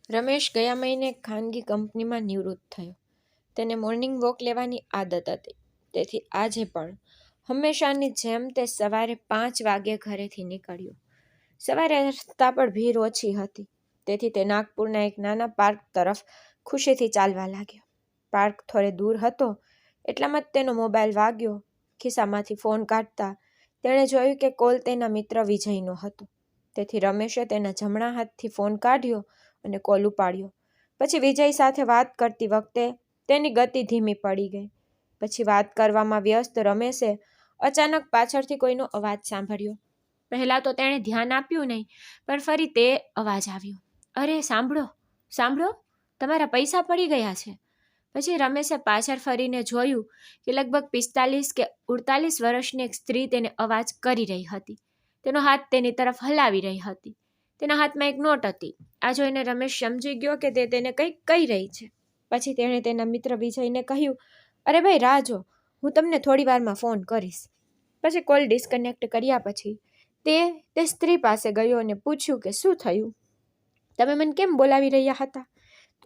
રમેશ ગયા મહિને એક ખાનગી કંપનીમાં નિવૃત્ત થયો. તેને મોર્નિંગ વોક લેવાની આદત હતી. તેથી આજે પણ હંમેશાની જેમ તે સવારે 5 વાગ્યે ઘરેથી નીકળ્યો. સવારે રસ્તા પર ભીડ ઓછી હતી, તેથી તે નાગપુરના એક નાના પાર્ક તરફ ખુશીથી ચાલવા લાગ્યો. પાર્ક થોડે દૂર હતો એટલામાં જ તેનો મોબાઈલ વાગ્યો. ખિસ્સામાંથી ફોન કાઢતા તેણે જોયું કે કોલ તેના મિત્ર વિજયનો હતો. તેથી રમેશે તેના જમણા હાથથી ફોન કાઢ્યો અને કોલ ઉપાડ્યો. પછી વિજય સાથે વાત કરતી વખતે તેની ગતિ ધીમી પડી ગઈ. પછી વાત કરવામાં વ્યસ્ત રમેશે અચાનક પાછળથી કોઈનો અવાજ સાંભળ્યો. પહેલાં તો તેણે ધ્યાન આપ્યું નહીં, પણ ફરી તે અવાજ આવ્યો, "અરે સાંભળો સાંભળો, તમારા પૈસા પડી ગયા છે." પછી રમેશે પાછળ ફરીને જોયું કે લગભગ 45 કે 48 વર્ષની એક સ્ત્રી તેને અવાજ કરી રહી હતી. તેનો હાથ તેની તરફ હલાવી રહી હતી. તેના હાથમાં એક નોટ હતી. આ જોઈને રમેશ સમજી ગયો કે તે તેને કંઈક કહી રહી છે. પછી તેણે તેના મિત્ર વિજયને કહ્યું, "અરે ભાઈ રાહ જો, હું તમને થોડી વારમાં ફોન કરીશ." પછી કોલ ડિસ્કનેક્ટ કર્યા પછી તે સ્ત્રી પાસે ગયો અને પૂછ્યું કે શું થયું, તમે મને કેમ બોલાવી રહ્યા હતા?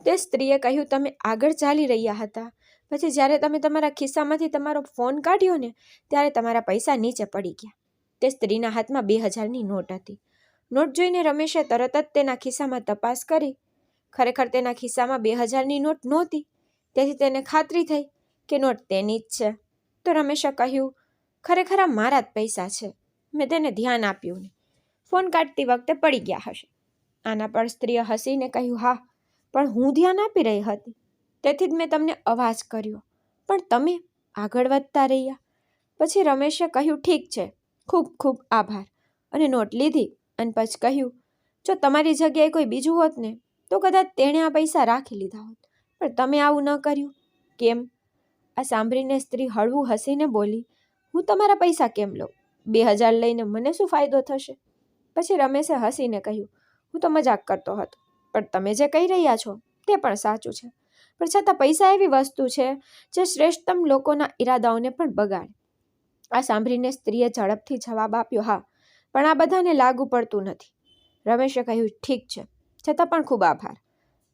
તે સ્ત્રીએ કહ્યું, "તમે આગળ ચાલી રહ્યા હતા, પછી જ્યારે તમે તમારા ખિસ્સામાંથી તમારો ફોન કાઢ્યો ને ત્યારે તમારા પૈસા નીચે પડી ગયા." તે સ્ત્રીના હાથમાં 2000ની નોટ હતી. નોટ જોઈને રમેશે તરત જ તેના ખિસ્સામાં તપાસ કરી. ખરેખર તેના ખિસ્સામાં 2000ની નોટ નહોતી. તેથી તેને ખાતરી થઈ કે નોટ તેની જ છે. તો રમેશે કહ્યું, "ખરેખર આ મારા જ પૈસા છે, મેં તેને ધ્યાન આપ્યું નહીં. ફોન કાઢતી વખતે પડી ગયા હશે." આના પર સ્ત્રીએ હસીને કહ્યું, "હા, પણ હું ધ્યાન આપી રહી હતી, તેથી જ મેં તમને અવાજ કર્યો, પણ તમે આગળ વધતા રહ્યા." પછી રમેશે કહ્યું, "ઠીક છે, ખૂબ ખૂબ આભાર," અને નોટ લીધી અને પછી કહ્યું, "જો તમારી જગ્યાએ કોઈ બીજું હોત ને તો કદાચ તેણે આ પૈસા રાખી લીધા હોત, પણ તમે આવું ન કર્યું. કેમ?" આ સાંભળીને સ્ત્રી હળવું હસીને બોલી, "હું તમારા પૈસા કેમ લઉં? 2000 લઈને મને શું ફાયદો થશે?" પછી રમેશે હસીને કહ્યું, "હું તો મજાક કરતો હતો, પણ તમે જે કહી રહ્યા છો તે પણ સાચું છે. પણ છતાં પૈસા એવી વસ્તુ છે જે શ્રેષ્ઠતમ લોકોના ઈરાદાઓને પણ બગાડે." આ સાંભળીને સ્ત્રીએ ઝડપથી જવાબ આપ્યો, "હા, પણ આ બધાને લાગુ પડતું નથી." રમેશે કહ્યું, "ઠીક છે, છતાં પણ ખૂબ આભાર."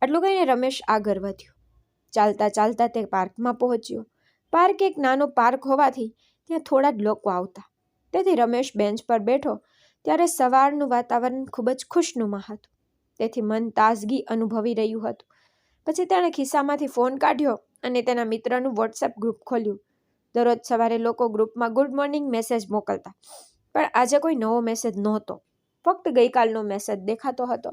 આટલું કહીને રમેશ આગળ વધ્યો. ચાલતા ચાલતા તે પાર્કમાં પહોંચ્યો. પાર્ક એક નાનો પાર્ક હોવાથી ત્યાં થોડા જ લોકો આવતા. તેથી રમેશ બેન્ચ પર બેઠો ત્યારે સવારનું વાતાવરણ ખૂબ જ ખુશનુમા હતું. તેથી મન તાજગી અનુભવી રહ્યું હતું. પછી તેણે ખિસ્સામાંથી ફોન કાઢ્યો અને તેના મિત્રનું વોટ્સએપ ગ્રુપ ખોલ્યું. દરરોજ સવારે લોકો ગ્રુપમાં ગુડ મોર્નિંગ મેસેજ મોકલતા, પણ આજે કોઈ નવો મેસેજ નહોતો. ફક્ત ગઈકાલનો મેસેજ દેખાતો હતો.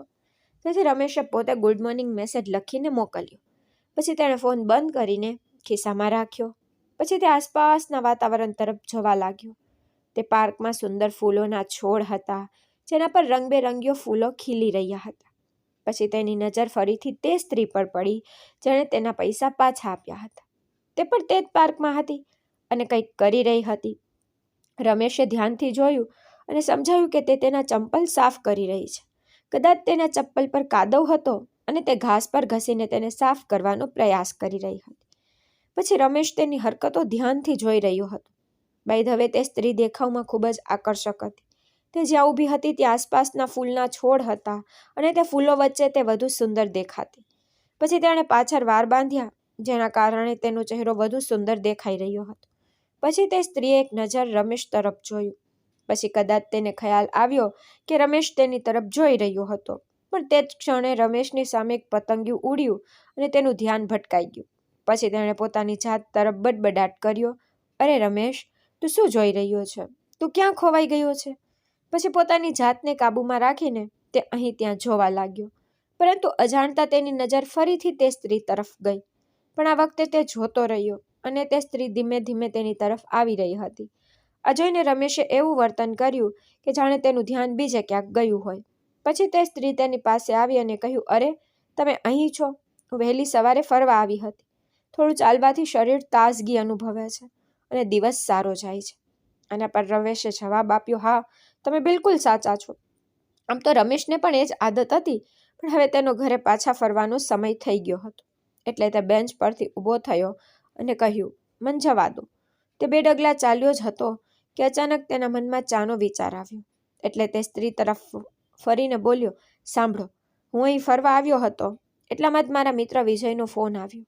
તેથી રમેશે પોતે ગુડ મોર્નિંગ મેસેજ લખીને મોકલ્યો. પછી તેણે ફોન બંધ કરીને ખિસ્સામાં રાખ્યો. પછી તે આસપાસના વાતાવરણ તરફ જોવા લાગ્યો. તે પાર્કમાં સુંદર ફૂલોના છોડ હતા, જેના પર રંગબેરંગીઓ ફૂલો ખીલી રહ્યા હતા. પછી તેની નજર ફરીથી તે સ્ત્રી પર પડી જેણે તેના પૈસા પાછા આપ્યા હતા. તે પણ તે જ પાર્કમાં હતી અને કંઈક કરી રહી હતી. રમેશે ધ્યાનથી જોયું અને સમજાયું કે તે તેના ચંપલ સાફ કરી રહી છે. કદાચ તેના ચપ્પલ પર કાદવ હતો અને તે ઘાસ પર ઘસીને તેને સાફ કરવાનો પ્રયાસ કરી રહી હતી. પછી રમેશ તેની હરકતો ધ્યાનથી જોઈ રહ્યો હતો. બાય ધ વે, તે સ્ત્રી દેખાવમાં ખૂબ જ આકર્ષક હતી. તે જ્યાં ઊભી હતી ત્યાં આસપાસના ફૂલના છોડ હતા અને તે ફૂલો વચ્ચે તે વધુ સુંદર દેખાતી. પછી તેણે પાછળ વાળ બાંધ્યા, જેના કારણે તેનો ચહેરો વધુ સુંદર દેખાઈ રહ્યો હતો. પછી તે સ્ત્રીએ એક નજર રમેશ તરફ જોયું. પછી કદાચ તેને ખ્યાલ આવ્યો કે રમેશ તેની તરફ જોઈ રહ્યો હતો, પણ તે જ ક્ષણે રમેશની સામે એક પતંગિયું ઉડ્યું અને તેનું ધ્યાન ભટકાઈ ગયું. પછી તેણે પોતાની જાત તરફ બડબડાટ કર્યો, "અરે રમેશ, તું શું જોઈ રહ્યો છે? તું ક્યાં ખોવાઈ ગયો છે?" પછી પોતાની જાતને કાબૂમાં રાખીને તે અહીં ત્યાં જોવા લાગ્યો. પરંતુ અજાણતા તેની નજર ફરીથી તે સ્ત્રી તરફ ગઈ. પણ આ વખતે તે જોતો રહ્યો અને તે સ્ત્રી ધીમે ધીમે તેની તરફ આવી રહી હતી. આ જોઈને રમેશે એવું વર્તન કર્યું કે જાણે તેનું ધ્યાન બીજે ક્યાંક ગયું હોય. પછી તે સ્ત્રી તેની પાસે આવી અને કહ્યું, "અરે, તમે અહીં છો? હું વહેલી સવારે ફરવા આવી હતી. થોડું ચાલવાથી શરીર તાજગી અનુભવે છે અને દિવસ સારો જાય છે." આના પર રમેશે જવાબ આપ્યો, "હા, તમે બિલકુલ સાચા છો." આમ તો રમેશને પણ એ જ આદત હતી, પણ હવે તેનો ઘરે પાછા ફરવાનો સમય થઈ ગયો હતો. એટલે તે બેન્ચ પરથી ઊભો થયો અને કહ્યું, "મને જવા દો." તે 2 ડગલા ચાલ્યો જ હતો કે અચાનક તેના મનમાં ચાનો વિચાર આવ્યો. એટલે તે સ્ત્રી તરફ ફરીને બોલ્યો, "સાંભળો, હું અહીં ફરવા આવ્યો હતો એટલામાં જ મારા મિત્ર વિજયનો ફોન આવ્યો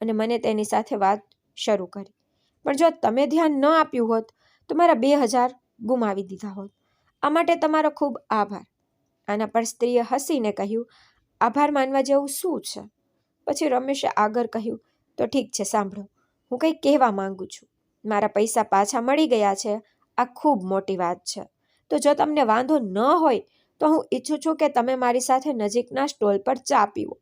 અને મને તેની સાથે વાત શરૂ કરી. પણ જો તમે ધ્યાન ન આપ્યું હોત તો મારા 2000 ગુમાવી દીધા હોત. આ માટે તમારો ખૂબ આભાર. આના પર સ્ત્રીએ હસીને કહ્યું, આભાર માનવા જેવું શું છે? પછી રમેશે આગળ કહ્યું, તો ઠીક છે, સાંભળો, હું કંઈક કહેવા માંગુ છું. મારા પૈસા પાછા મળી ગયા છે. આ ખૂબ મોટી વાત છે. તો જો તમને વાંધો ન હોય તો હું ઈચ્છું છું કે તમે મારી સાથે નજીકના સ્ટોલ પર ચા પીવો.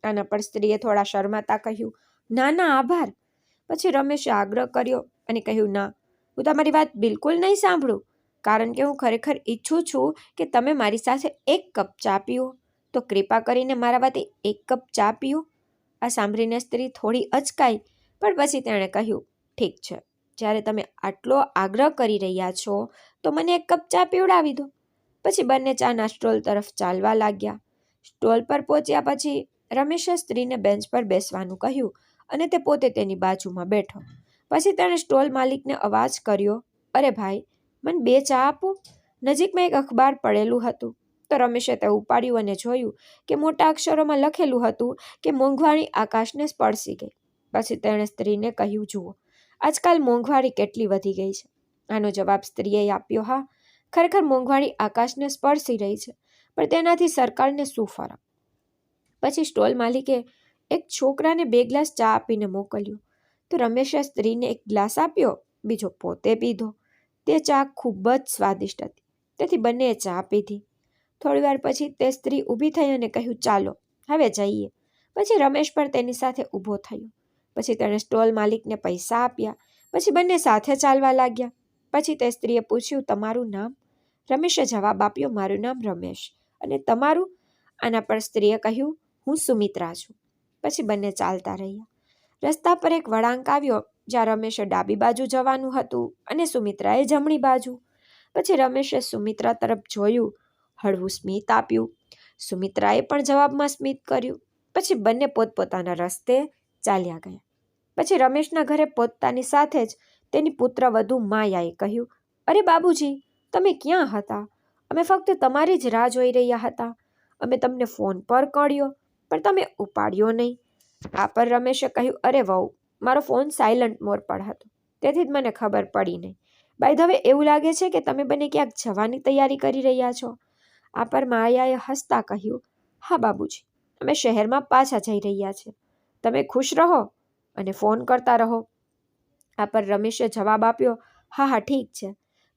આના પર સ્ત્રીએ થોડા શરમાતા કહ્યું, ના ના, આભાર. પછી રમેશે આગ્રહ કર્યો અને કહ્યું, ના, હું તમારી વાત બિલકુલ નહીં સાંભળું, કારણ કે હું ખરેખર ઈચ્છું છું કે તમે મારી સાથે 1 કપ ચા પીઓ. તો કૃપા કરીને મારા વતી 1 કપ ચા પીઓ. આ સાંભળીને સ્ત્રી થોડી અચકાઈ, પણ પછી તેણે કહ્યું, ઠીક છે, જ્યારે તમે આટલો આગ્રહ કરી રહ્યા છો તો મને 1 કપ ચા પીવડાવી દો. પછી બંને ચાના સ્ટોલ તરફ ચાલવા લાગ્યા. સ્ટોલ પર પહોંચ્યા પછી રમેશે સ્ત્રીને બેન્ચ પર બેસવાનું કહ્યું અને તે પોતે તેની બાજુમાં બેઠો. પછી તેણે સ્ટોલ માલિકને અવાજ કર્યો, અરે ભાઈ, મને 2 ચા આપો. નજીકમાં એક અખબાર પડેલું હતું. તો રમેશે તે ઉપાડ્યું અને જોયું કે મોટા અક્ષરોમાં લખેલું હતું કે મોંઘવારી આકાશને સ્પર્શી ગઈ. પછી તેણે સ્ત્રીને કહ્યું, જુઓ, આજકાલ મોંઘવારી કેટલી વધી ગઈ છે. આનો જવાબ સ્ત્રીએ આપ્યો, હા, ખરેખર મોંઘવારી આકાશને સ્પર્શી રહી છે, પણ તેનાથી સરકારને શું ફરક? પછી સ્ટોલ માલિકે એક છોકરાને 2 ગ્લાસ ચા આપીને મોકલ્યો. તો રમેશે સ્ત્રીને 1 ગ્લાસ આપ્યો, બીજો પોતે પીધો. તે ચા ખૂબ જ સ્વાદિષ્ટ હતી, તેથી બંનેએ ચા પીધી. થોડીવાર પછી તે સ્ત્રી ઊભી થઈ અને કહ્યું, ચાલો હવે જઈએ. પછી રમેશ પણ તેની સાથે ઊભો થયો. પછી તેણે સ્ટોલ માલિકને પૈસા આપ્યા. પછી બંને સાથે ચાલવા લાગ્યા. પછી તે સ્ત્રીએ પૂછ્યું, તમારું નામ? રમેશે જવાબ આપ્યો, મારું નામ રમેશ. અને તમારું? આના પર સ્ત્રીએ કહ્યું, હું સુમિત્રા છું. પછી બંને ચાલતા રહ્યા. રસ્તા પર એક વળાંક આવ્યો જ્યાં રમેશે ડાબી બાજુ જવાનું હતું અને સુમિત્રાએ જમણી બાજુ. પછી રમેશે સુમિત્રા તરફ જોયું, હળવું સ્મિત આપ્યું. સુમિત્રાએ પણ જવાબમાં સ્મિત કર્યું. પછી બંને પોતપોતાના રસ્તે ચાલ્યા ગયા. પછી રમેશના ઘરે પહોંચતાની સાથે જ તેની પુત્રવધુ માયાએ કહ્યું, અરે બાબુજી, તમે ક્યાં હતા? અમે ફક્ત તમારી જ રાહ જોઈ રહ્યા હતા. અમે તમને ફોન પર કર્યો, પણ તમે ઉપાડ્યો નહીં. આ પર રમેશે કહ્યું, અરે વહુ, મારો ફોન સાયલન્ટ મોડ પર હતો, તેથી જ મને ખબર પડી નહીં. બાય ધ વે, એવું લાગે છે કે તમે બંને ક્યાંક જવાની તૈયારી કરી રહ્યા છો. આ પર માયાએ હસતા કહ્યું, હા બાબુજી, અમે શહેરમાં પાછા જઈ રહ્યા છીએ. તમે ખુશ રહો અને ફોન કરતા રહો. આ પર રમેશે જવાબ આપ્યો, હા હા, ઠીક છે.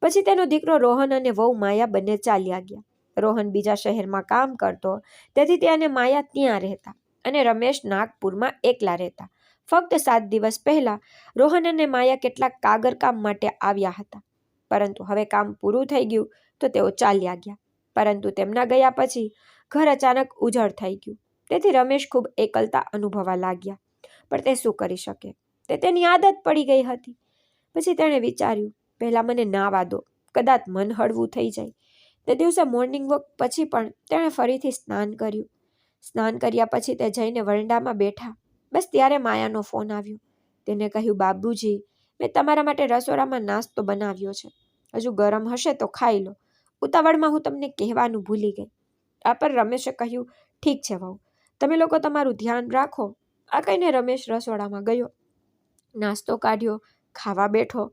પછી તેનો દીકરો રોહન અને વહુ માયા બંને ચાલ્યા ગયા. રોહન બીજા શહેરમાં કામ કરતો, તેથી તે અને માયા ત્યાં રહેતા અને રમેશ નાગપુરમાં એકલા રહેતા. ફક્ત 7 દિવસ પહેલા રોહન અને માયા કેટલાક કાગળકામ માટે આવ્યા હતા, પરંતુ હવે કામ પૂરું થઈ ગયું તો તેઓ ચાલ્યા ગયા. પરંતુ તેમના ગયા પછી ઘર અચાનક ઉજળ થઈ ગયું, તેથી રમેશ ખૂબ એકલતા અનુભવવા લાગ્યા. પણ તે શું કરી શકે? તે તેની આદત પડી ગઈ હતી. પછી તેણે વિચાર્યું, પહેલાં મને નાવા દો, કદાચ મન હળવું થઈ જાય. તે દિવસે મોર્નિંગ વોક પછી પણ તેણે ફરીથી સ્નાન કર્યું. સ્નાન કર્યા પછી તે જઈને વરંડામાં બેઠા. બસ ત્યારે માયાનો ફોન આવ્યો. તેને કહ્યું, બાબુજી, મેં તમારા માટે રસોડામાં નાસ્તો બનાવ્યો છે. હજુ ગરમ હશે તો ખાઈ લો. ઉતાવળમાં હું તમને કહેવાનું ભૂલી ગઈ. આ પર રમેશે કહ્યું, ઠીક છે વહુ, તમે લોકો તમારું ધ્યાન રાખો. આ કહીને રમેશ રસોડામાં ગયો. નાસ્તો કાઢ્યો, ખાવા બેઠો,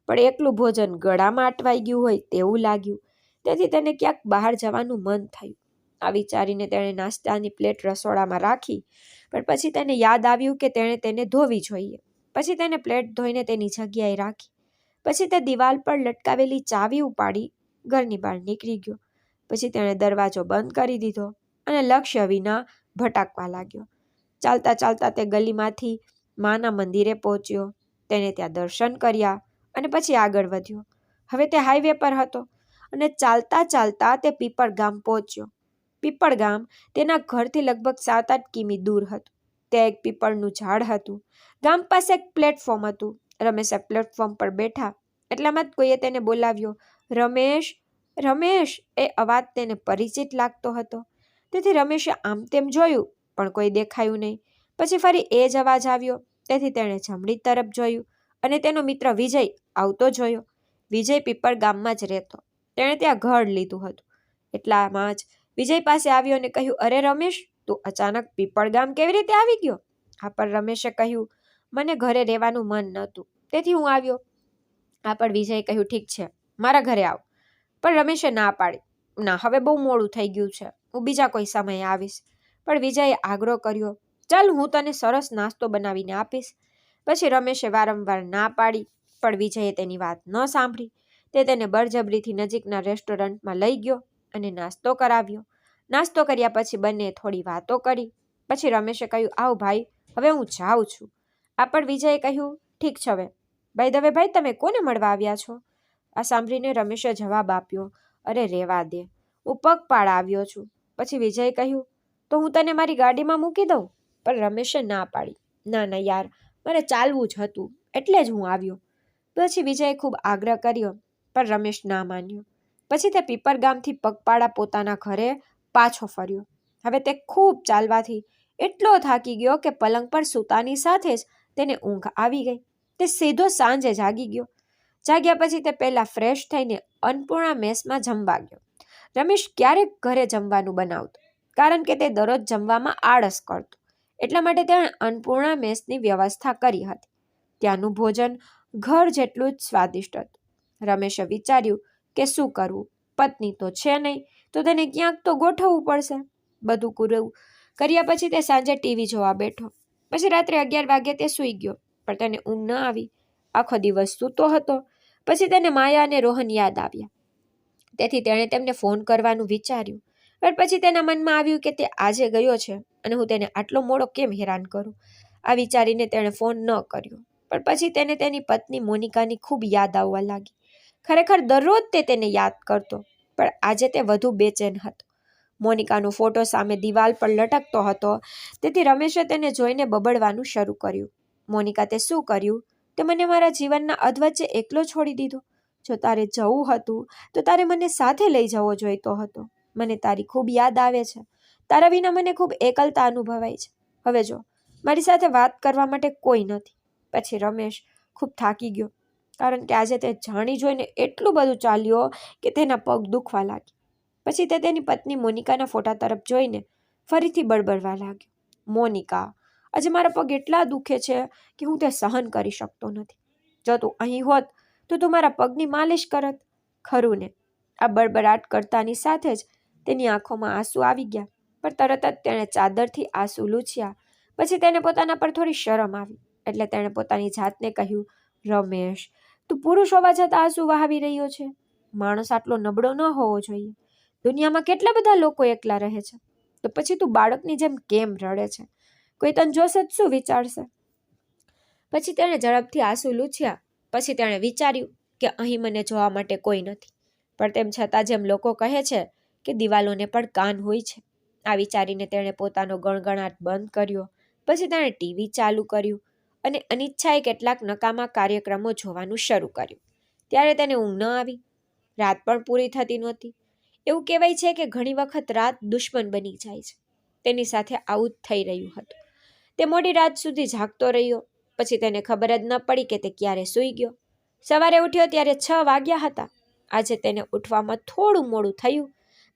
પણ એકલું ભોજન ગળામાં અટવાઈ ગયું હોય તેવું લાગ્યું. તેથી તેને ક્યાંક બહાર જવાનું મન થયું. આ વિચારીને તેણે નાસ્તાની પ્લેટ રસોડામાં રાખી, પણ પછી તેને યાદ આવ્યું કે તેણે તેને ધોવી જોઈએ. પછી તેને પ્લેટ ધોઈને તેની જગ્યાએ રાખી. પછી તે દિવાલ પર લટકાવેલી ચાવી ઉપાડી ઘરની બહાર નીકળી ગયો. પછી તેણે દરવાજો બંધ કરી દીધો અને લક્ષ્ય વિના ભટકવા લાગ્યો. ચાલતા ચાલતા તે ગલીમાંથી માના મંદિરે પહોંચ્યો. તેને ત્યાં દર્શન કર્યા અને પછી આગળ વધ્યો. હવે તે હાઈવે પર હતો અને ચાલતા ચાલતા તે પીપળ ગામ પહોંચ્યો. પીપળ ગામ તેના ઘરથી લગભગ 7-8 કિમી દૂર હતું. ત્યાં એક પીપળનું ઝાડ હતું. ગામ પાસે એક પ્લેટફોર્મ હતું. રમેશે પ્લેટફોર્મ પર બેઠા એટલામાં જ કોઈએ તેને બોલાવ્યો, રમેશ, રમેશ. એ અવાજ તેને પરિચિત લાગતો હતો. તેથી રમેશે આમ તેમ જોયું, પણ કોઈ દેખાયું નહીં. પછી ફરી એ જ અવાજ આવ્યો, તેથી તેણે જમણી તરફ જોયું અને તેનો મિત્ર વિજય આવતો જોયો. વિજય પીપળ ગામમાં જ રહેતો. તેણે ત્યાં ઘર લીધું હતું. એટલામાં જ વિજય પાસે આવ્યો અને કહ્યું, અરે રમેશ, તું અચાનક પીપળ ગામ કેવી રીતે આવી ગયો? આ પર રમેશે કહ્યું, મને ઘરે રહેવાનું મન નહોતું, તેથી હું આવ્યો. આ પર વિજયે કહ્યું, ઠીક છે, મારા ઘરે આવ. પણ રમેશે ના પાડી. ના, હવે બહુ મોડું થઈ ગયું છે, હું બીજા કોઈ સમયે આવીશ. પણ વિજયે આગ્રહ કર્યો, ચાલ, હું તને સરસ નાસ્તો બનાવીને આપીશ. પછી રમેશે વારંવાર ના પાડી, પણ વિજયે તેની વાત ન સાંભળી. તે તેને બળજબરીથી નજીકના રેસ્ટોરન્ટમાં લઈ ગયો અને નાસ્તો કરાવ્યો. નાસ્તો કર્યા પછી બંને થોડી વાતો કરી. પછી રમેશે કહ્યું, આવ ભાઈ, હવે હું જાઉં છું. આ પણ વિજયે કહ્યું, ઠીક છે હવે. બાય ધ વે ભાઈ, તમે કોને મળવા આવ્યા છો? આ સાંભળીને રમેશે જવાબ આપ્યો, અરે રેવા દે, હું પગપાળા આવ્યો છું. પછી વિજયે કહ્યું, તો હું તને મારી ગાડીમાં મૂકી દઉં? પણ રમેશે ના પાડી. ના ના યાર, મારે ચાલવું જ હતું, એટલે જ હું આવ્યો. પછી વિજયે ખૂબ આગ્રહ કર્યો, પણ રમેશ ના માન્યો. પછી તે પીપર ગામથી પગપાળા પોતાના ઘરે પાછો ફર્યો. હવે તે ખૂબ ચાલવાથી એટલો થાકી ગયો કે પલંગ પર સૂતાની સાથે જ તેને ઊંઘ આવી ગઈ. તે સીધો સાંજે જાગી ગયો. જાગ્યા પછી તે પહેલાં ફ્રેશ થઈને અન્નપૂર્ણા મેસમાં જમવા ગયો. રમેશ ક્યારેક ઘરે જમવાનું બનાવતો, કારણ કે તે દરરોજ જમવામાં આળસ કરતો. એટલા માટે તેણે અન્નપૂર્ણા મેસની વ્યવસ્થા કરી હતી. ત્યાંનું ભોજન ઘર જેટલું જ સ્વાદિષ્ટ હતું. રમેશે વિચાર્યું કે શું કરવું, પત્ની તો છે નહીં, તો તેને ક્યાંક તો ગોઠવવું પડશે. બધું પૂરું કર્યા પછી તે સાંજે ટીવી જોવા બેઠો. પછી રાત્રે 11 વાગે તે સૂઈ ગયો, પણ તેને ઊંઘ ન આવી. આખો દિવસ સૂતો હતો. પછી તેને માયા અને રોહન યાદ આવ્યા. તેથી તેણે તેમને ફોન કરવાનું વિચાર્યું. પણ પછી તેના મનમાં આવ્યું કે તે આજે ગયો છે અને હું તેને આટલો મોડો કેમ હેરાન કરું. આ વિચારીને તેણે ફોન ન કર્યો. પણ પછી તેને તેની પત્ની મોનિકાની ખૂબ યાદ આવવા લાગી. ખરેખર દરરોજ તે તેને યાદ કરતો, પણ આજે તે વધુ બેચેન હતો. મોનિકાનો ફોટો સામે દિવાલ પર લટકતો હતો, તેથી રમેશે તેને જોઈને બબડવાનું શરૂ કર્યું. મોનિકા, તે શું કર્યું? તે મને મારા જીવનના અધવચ્ચે એકલો છોડી દીધો. જો તારે જવું હતું તો તારે મને સાથે લઈ જવો જોઈતો હતો. મને તારી ખૂબ યાદ આવે છે. તારા વિના મને ખૂબ એકલતા અનુભવાય છે. હવે જો, મારી સાથે વાત કરવા માટે કોઈ નથી. પછી રમેશ ખૂબ થાકી ગયો, કારણ કે આજે તે જાણી જોઈને એટલું બધું ચાલ્યો કે તેના પગ દુખવા લાગ્યા. પછી તે તેની પત્ની મોનિકાના ફોટા તરફ જોઈને ફરીથી બળબડવા લાગ્યો, મોનિકા, આજે મારા પગ એટલા દુખે છે કે હું તે સહન કરી શકતો નથી. જો તું અહીં હોત તો તું મારા પગની માલિશ કરત. ખરું ને? આ બળબડાટ કરતાની સાથે જ તેની આંખોમાં આંસુ આવી ગયા, પણ તરત જ તેણે ચાદરથી આંસુ લૂછ્યા. પછી તેને પોતાના પર થોડી શરમ આવી, એટલે તેણે પોતાની જાતને કહ્યું, રમેશ, તું પુરુષ હોવા છતાં આંસુ વહાવી રહ્યો છે. માણસ આટલો નબળો ન હોવો જોઈએ. દુનિયામાં કેટલા બધા લોકો એકલા રહે છે, તો પછી તું બાળકની જેમ કેમ રડે છે? કોઈ તને જોશે જ શું વિચારશે? પછી તેણે ઝડપથી આંસુ લૂછ્યા. પછી તેણે વિચાર્યું કે અહીં મને જોવા માટે કોઈ નથી, પણ તેમ છતાં જેમ લોકો કહે છે કે દિવાલોને પણ કાન હોય છે. આ વિચારીને તેણે પોતાનો ગણગણાટ બંધ કર્યો. પછી તેણે ટીવી ચાલુ કર્યું અને અનિચ્છાએ કેટલાક નકામા કાર્યક્રમો જોવાનું શરૂ કર્યું. ત્યારે તેને ઊંઘ ન આવી. રાત પણ પૂરી થતી નહોતી. એવું કહેવાય છે કે ઘણી વખત રાત દુશ્મન બની જાય છે. તેની સાથે આવું જ થઈ રહ્યું હતું. તે મોડી રાત સુધી જાગતો રહ્યો. પછી તેને ખબર જ ન પડી કે તે ક્યારે સૂઈ ગયો. સવારે ઉઠ્યો ત્યારે 6 વાગ્યા હતા. આજે તેને ઉઠવામાં થોડું મોડું થયું,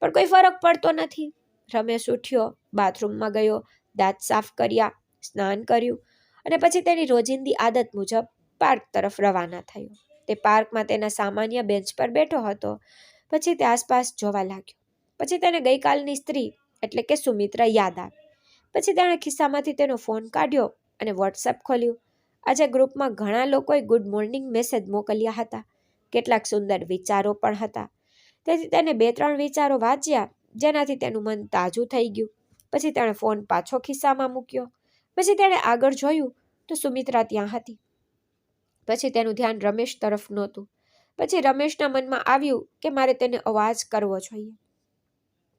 પણ કોઈ ફરક પડતો નથી. રમેશ ઉઠ્યો, બાથરૂમમાં ગયો, દાંત સાફ કર્યા, સ્નાન કર્યું અને પછી તેની રોજિંદી આદત મુજબ પાર્ક તરફ રવાના થયો. તે પાર્કમાં તેના સામાન્ય બેન્ચ પર બેઠો હતો. પછી તે આસપાસ જોવા લાગ્યો. પછી તેને ગઈકાલની સ્ત્રી એટલે કે સુમિત્રા યાદ આવી. પછી તેણે ખિસ્સામાંથી તેનો ફોન કાઢ્યો અને વોટ્સએપ ખોલ્યું. આજે ગ્રુપમાં ઘણા લોકોએ ગુડ મોર્નિંગ મેસેજ મોકલ્યા હતા. કેટલાક સુંદર વિચારો પણ હતા. તેથી તેને 2-3 વિચારો વાંચ્યા, જેનાથી તેનું મન તાજું થઈ ગયું. પછી તેણે ફોન પાછો ખિસ્સામાં મૂક્યો. પછી તેણે આગળ જોયું તો સુમિત્રા ત્યાં હતી. પછી તેનું ધ્યાન રમેશ તરફ નહોતું. પછી રમેશના મનમાં આવ્યું કે મારે તેને અવાજ કરવો જોઈએ.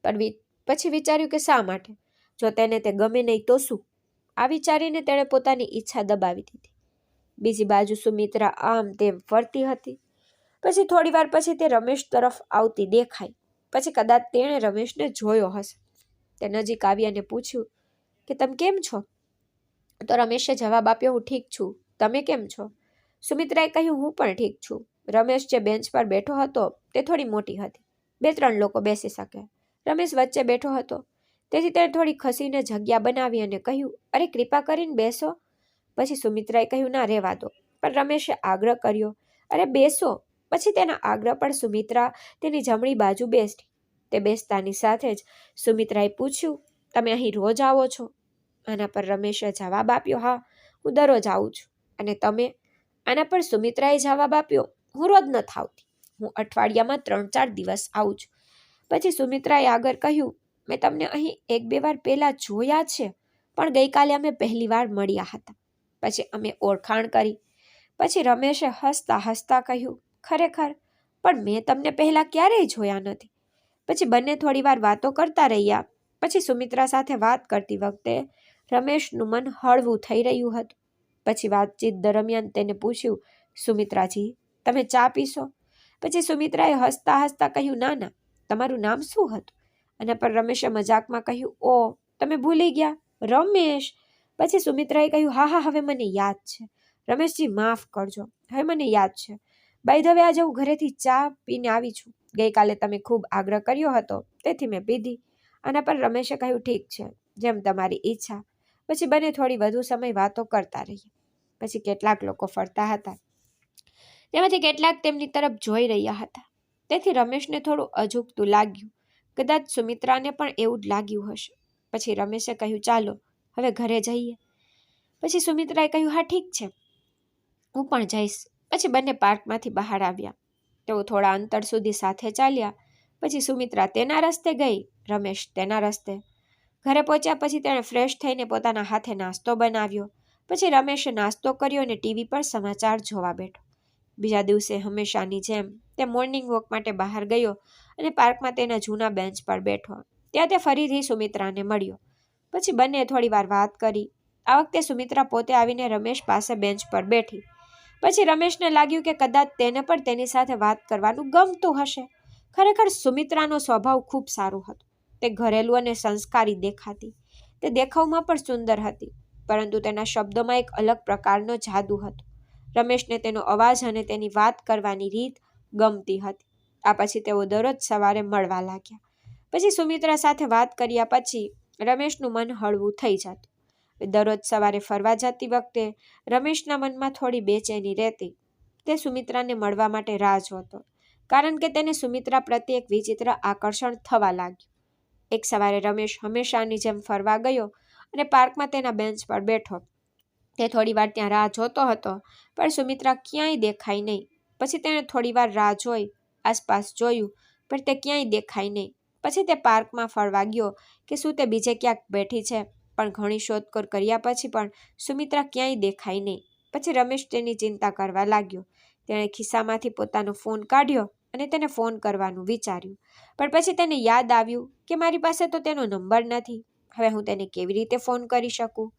પણ પછી વિચાર્યું કે શા માટે? જો તેને તે ગમે નહીં તો શું? આ વિચારીને તેણે પોતાની ઈચ્છા દબાવી દીધી. બીજી બાજુ સુમિત્રા આમ તેમ ફરતી હતી. પછી થોડી વાર પછી તે રમેશ તરફ આવતી દેખાઈ. પછી કદાચ તેણે રમેશને જોયો હશે. તે નજીક આવી અને પૂછ્યું કે તમે કેમ છો? તો રમેશે જવાબ આપ્યો, હું ઠીક છું. તમે કેમ છો? સુમિત્રાએ કહ્યું, હું પણ ઠીક છું. રમેશ જે બેન્ચ પર બેઠો હતો તે થોડી મોટી હતી. 2-3 લોકો બેસી શકે. રમેશ વચ્ચે બેઠો હતો, તેથી તેણે થોડી ખસીને જગ્યા બનાવી અને કહ્યું, અરે કૃપા કરીને બેસો. પછી સુમિત્રાએ કહ્યું, ના, રહેવા દો. પણ રમેશે આગ્રહ કર્યો, અરે બેસો. પછી તેના આગ્રહ પર સુમિત્રા તેની જમણી બાજુ બેસી. તે બેસતાની સાથે જ સુમિત્રાએ પૂછ્યું, તમે અહીં રોજ આવો છો? આના પર રમેશે જવાબ આપ્યો, હા, હું દરરોજ આવું છું. અને તમે? આના પર સુમિત્રાએ જવાબ આપ્યો, હું રોજ નથી આવતી, હું અઠવાડિયામાં 3-4 દિવસ આવું છું. પછી સુમિત્રાએ આગળ કહ્યું, મેં તમને અહીં 1-2 વાર પહેલા જોયા છે, પણ ગઈકાલે અમે પહેલી વાર મળ્યા હતા. પછી અમે ઓળખાણ કરી. પછી રમેશે હસતા હસતા કહ્યું, ખરેખર? પણ મેં તમને પહેલા ક્યારેય જોયા નથી. પછી બંને થોડી વાર વાતો કરતા રહ્યા. પછી સુમિત્રા સાથે વાત કરતી વખતે રમેશનું મન હળવું થઈ રહ્યું હતું. પછી વાતચીત દરમિયાન તેને પૂછ્યું, સુમિત્રાજી, તમે ચા પીશો? પછી સુમિત્રાએ હસતા હસતા કહ્યું, ના ના, તમારું નામ શું હતું? અને પર રમેશે મજાકમાં કહ્યું, ઓ, તમે ભૂલી ગયા, રમેશ. પછી સુમિત્રાએ કહ્યું, હા હા, હવે મને યાદ છે. રમેશજી, માફ કરજો, હવે મને યાદ છે. બાય ધ વે, આજે હું ઘરેથી ચા પીને આવી છું. ગઈકાલે તમે ખૂબ આગ્રહ કર્યો હતો, તેથી મેં પીધી. આના પર રમેશે કહ્યું, ઠીક છે, જેમ તમારી ઈચ્છા. પછી બંને થોડી વધુ સમય વાતો કરતા રહ્યા. પછી કેટલાક લોકો ફરતા હતા, તેમાંથી કેટલાક તેમની તરફ જોઈ રહ્યા હતા. તેથી રમેશને થોડું અજુગતું લાગ્યું. કદાચ સુમિત્રાને પણ એવું જ લાગ્યું હશે. પછી રમેશે કહ્યું, ચાલો હવે ઘરે જઈએ. પછી સુમિત્રાએ કહ્યું, હા ઠીક છે, હું પણ જઈશ. પછી બંને પાર્કમાંથી બહાર આવ્યા. તેઓ થોડા અંતર સુધી સાથે ચાલ્યા. પછી સુમિત્રા તેના રસ્તે ગઈ, રમેશ તેના રસ્તે. ઘરે પહોંચ્યા પછી તેણે ફ્રેશ થઈને પોતાના હાથે નાસ્તો બનાવ્યો. પછી રમેશે નાસ્તો કર્યો અને ટીવી પર સમાચાર જોવા બેઠો. બીજા દિવસે હંમેશાની જેમ તે મોર્નિંગ વોક માટે બહાર ગયો અને પાર્કમાં તેના જૂના બેન્ચ પર બેઠો. ત્યાં તે ફરીથી સુમિત્રાને મળ્યો. પછી બંને થોડી વાર વાત કરી. આ વખતે સુમિત્રા પોતે આવીને રમેશ પાસે બેન્ચ પર બેઠી. પછી રમેશને લાગ્યું કે કદાચ તેને પણ તેની સાથે વાત કરવાનું ગમતું હશે. ખરેખર સુમિત્રાનો સ્વભાવ ખૂબ સારો હતો. તે ઘરેલું અને સંસ્કારી દેખાતી. તે દેખાવમાં પણ સુંદર હતી, પરંતુ તેના શબ્દોમાં એક અલગ પ્રકારનો જાદુ હતો. રમેશને તેનો અવાજ અને તેની વાત કરવાની રીત ગમતી હતી. આ પછી તેઓ દરરોજ સવારે મળવા લાગ્યા. પછી સુમિત્રા સાથે વાત કર્યા પછી રમેશનું મન હળવું થઈ જતું. દરરોજ સવારે ફરવા જતી વખતે રમેશના મનમાં થોડી બેચેની રહેતી. તે સુમિત્રાને મળવા માટે રાહ જોતો, કારણ કે તેને સુમિત્રા પ્રત્યે એક વિચિત્ર આકર્ષણ થવા લાગ્યું. એક સવારે રમેશ હંમેશાની જેમ ફરવા ગયો અને પાર્કમાં તેના બેન્ચ પર બેઠો. તે થોડી વાર ત્યાં રાહ જોતો હતો, પણ સુમિત્રા ક્યાંય દેખાઈ નહીં. પછી તેણે થોડી વાર રાહ જોઈ, આસપાસ જોયું, પણ તે ક્યાંય દેખાઈ નહીં. પછી તે પાર્કમાં ફરવા ગયો કે શું તે બીજે ક્યાંક બેઠી છે, પણ ઘણી શોધખોળ કર્યા પછી પણ સુમિત્રા ક્યાંય દેખાઈ નહીં. પછી રમેશ તેની ચિંતા કરવા લાગ્યો. તેણે ખિસ્સામાંથી પોતાનો ફોન કાઢ્યો અને તેને ફોન કરવાનું વિચાર્યું. પણ પછી તેને યાદ આવ્યું કે મારી પાસે તો તેનો નંબર નથી. હવે હું તેને કેવી રીતે ફોન કરી શકું?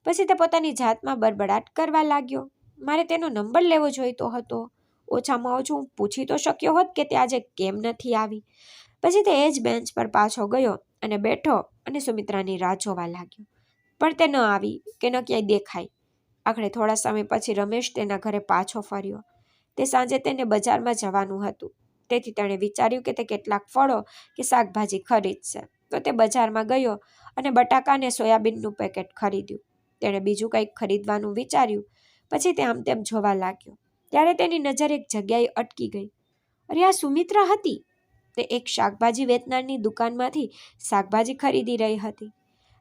પછી તે પોતાની જાતમાં બડબડાટ કરવા લાગ્યો. મારે તેનો નંબર લેવો જોઈતો હતો. ઓછામાં ઓછું હું પૂછી તો શક્યો હોત કે તે આજે કેમ નથી આવી. પછી તે એ જ બેન્ચ પર પાછો ગયો અને બેઠો અને સુમિત્રાની રાહ જોવા લાગ્યો. પણ તે ન આવી કે ન ક્યાંય દેખાઈ. આખરે થોડા સમય પછી રમેશ તેના ઘરે પાછો ફર્યો. તે સાંજે તેને બજારમાં જવાનું હતું, તેથી તેણે વિચાર્યું કે તે કેટલાક ફળો કે શાકભાજી ખરીદશે. તો તે બજારમાં ગયો અને બટાકા અને સોયાબીનનું પેકેટ ખરીદ્યું. તેણે બીજું કંઈક ખરીદવાનું વિચાર્યું. પછી તે આમ તેમ જોવા લાગ્યો. ત્યારે તેની નજર એક જગ્યાએ અટકી ગઈ. અરે, આ સુમિત્રા હતી. તે એક શાકભાજી વેચનારની દુકાનમાંથી શાકભાજી ખરીદી રહી હતી.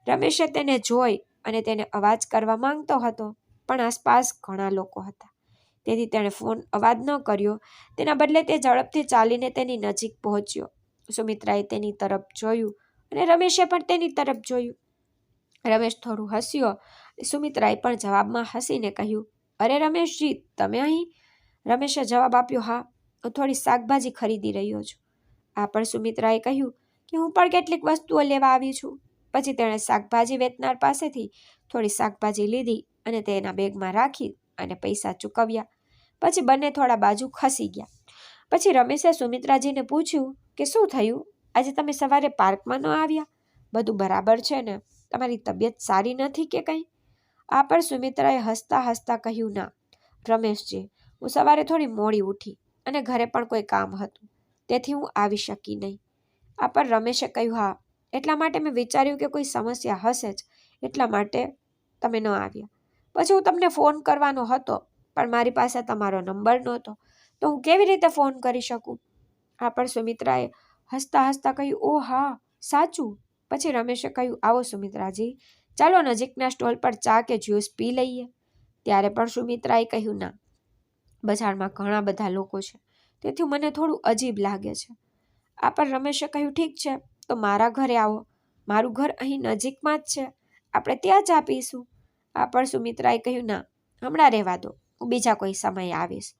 રમેશે તેને જોઈ અને તેને અવાજ કરવા માંગતો હતો, પણ આસપાસ ઘણા લોકો હતા. તેથી તેણે ફોન અવાજ ન કર્યો. તેના બદલે તે ઝડપથી ચાલીને તેની નજીક પહોંચ્યો. સુમિત્રાએ તેની તરફ જોયું અને રમેશે પણ તેની તરફ જોયું. રમેશ થોડું હસ્યો. સુમિત્રાએ પણ જવાબમાં હસીને કહ્યું, અરે રમેશજી, તમે અહીં? રમેશે જવાબ આપ્યો, હા, હું થોડી શાકભાજી ખરીદી રહ્યો છું. આ પર સુમિત્રાએ કહ્યું કે હું પણ કેટલીક વસ્તુઓ લેવા આવી છું. પછી તેણે શાકભાજી વેચનાર પાસેથી થોડી શાકભાજી લીધી અને તેના બેગમાં રાખી અને પૈસા ચૂકવ્યા. પછી બંને થોડા બાજુ ખસી ગયા. પછી રમેશે સુમિત્રાજીને પૂછ્યું કે શું થયું? આજે તમે સવારે પાર્કમાં ન આવ્યા? બધું બરાબર છે ને? તમારી તબિયત સારી નથી કે કંઈ? આ પર સુમિત્રાએ હસતા હસતા કહ્યું, ના રમેશજી, હું સવારે થોડી મોડી ઉઠી અને ઘરે પણ કોઈ કામ હતું, તેથી હું આવી શકી નહીં. આ પર રમેશે કહ્યું, હા, એટલા માટે મેં વિચાર્યું કે કોઈ સમસ્યા હશે જ, એટલા માટે તમે ન આવ્યા. પછી હું તમને ફોન કરવાનો હતો, પણ મારી પાસે તમારો નંબર નહોતો, તો હું કેવી રીતે ફોન કરી શકું? આ પર સુમિત્રાએ હસતા હસતા કહ્યું, ઓ હા, સાચું. પછી રમેશે કહ્યું, આવો સુમિત્રાજી, ચાલો નજીકના સ્ટોલ પર ચા કે જ્યુસ પી લઈએ. ત્યારે પણ સુમિત્રાએ કહ્યું, ના, બજારમાં ઘણા બધા લોકો છે, તેથી મને થોડું અજીબ લાગે છે. આ પર રમેશે કહ્યું, ઠીક છે, તો મારા ઘરે આવો, મારું ઘર અહીં નજીકમાં જ છે, આપણે ત્યાં ચા પીશું. આ પર સુમિત્રાએ કહ્યું, ના, હમણાં રહેવા દો, હું બીજા કોઈ સમયે આવીશ.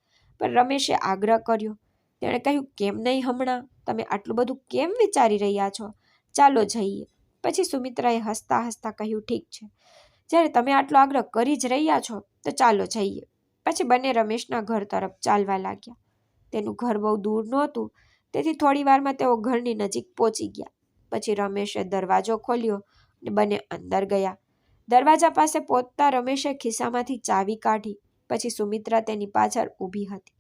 પણ રમેશે આગ્રહ કર્યો. તેણે કહ્યું, કેમ નહીં હમણાં? તમે આટલું બધું કેમ વિચારી રહ્યા છો? ચાલો જઈએ. પછી સુમિત્રાએ હસતા હસતા કહ્યું, ઠીક છે, જ્યારે તમે આટલો આગ્રહ કરી જ રહ્યા છો તો ચાલો જઈએ. પછી બંને રમેશના ઘર તરફ ચાલવા લાગ્યા. તેનું ઘર બહુ દૂર નહોતું, તેથી થોડી વારમાં તેઓ ઘરની નજીક પહોંચી ગયા. પછી રમેશે દરવાજો ખોલ્યો અને બંને અંદર ગયા. દરવાજા પાસે પહોંચતા રમેશે ખિસ્સામાંથી ચાવી કાઢી. પછી સુમિત્રા તેની પાછળ ઊભી હતી.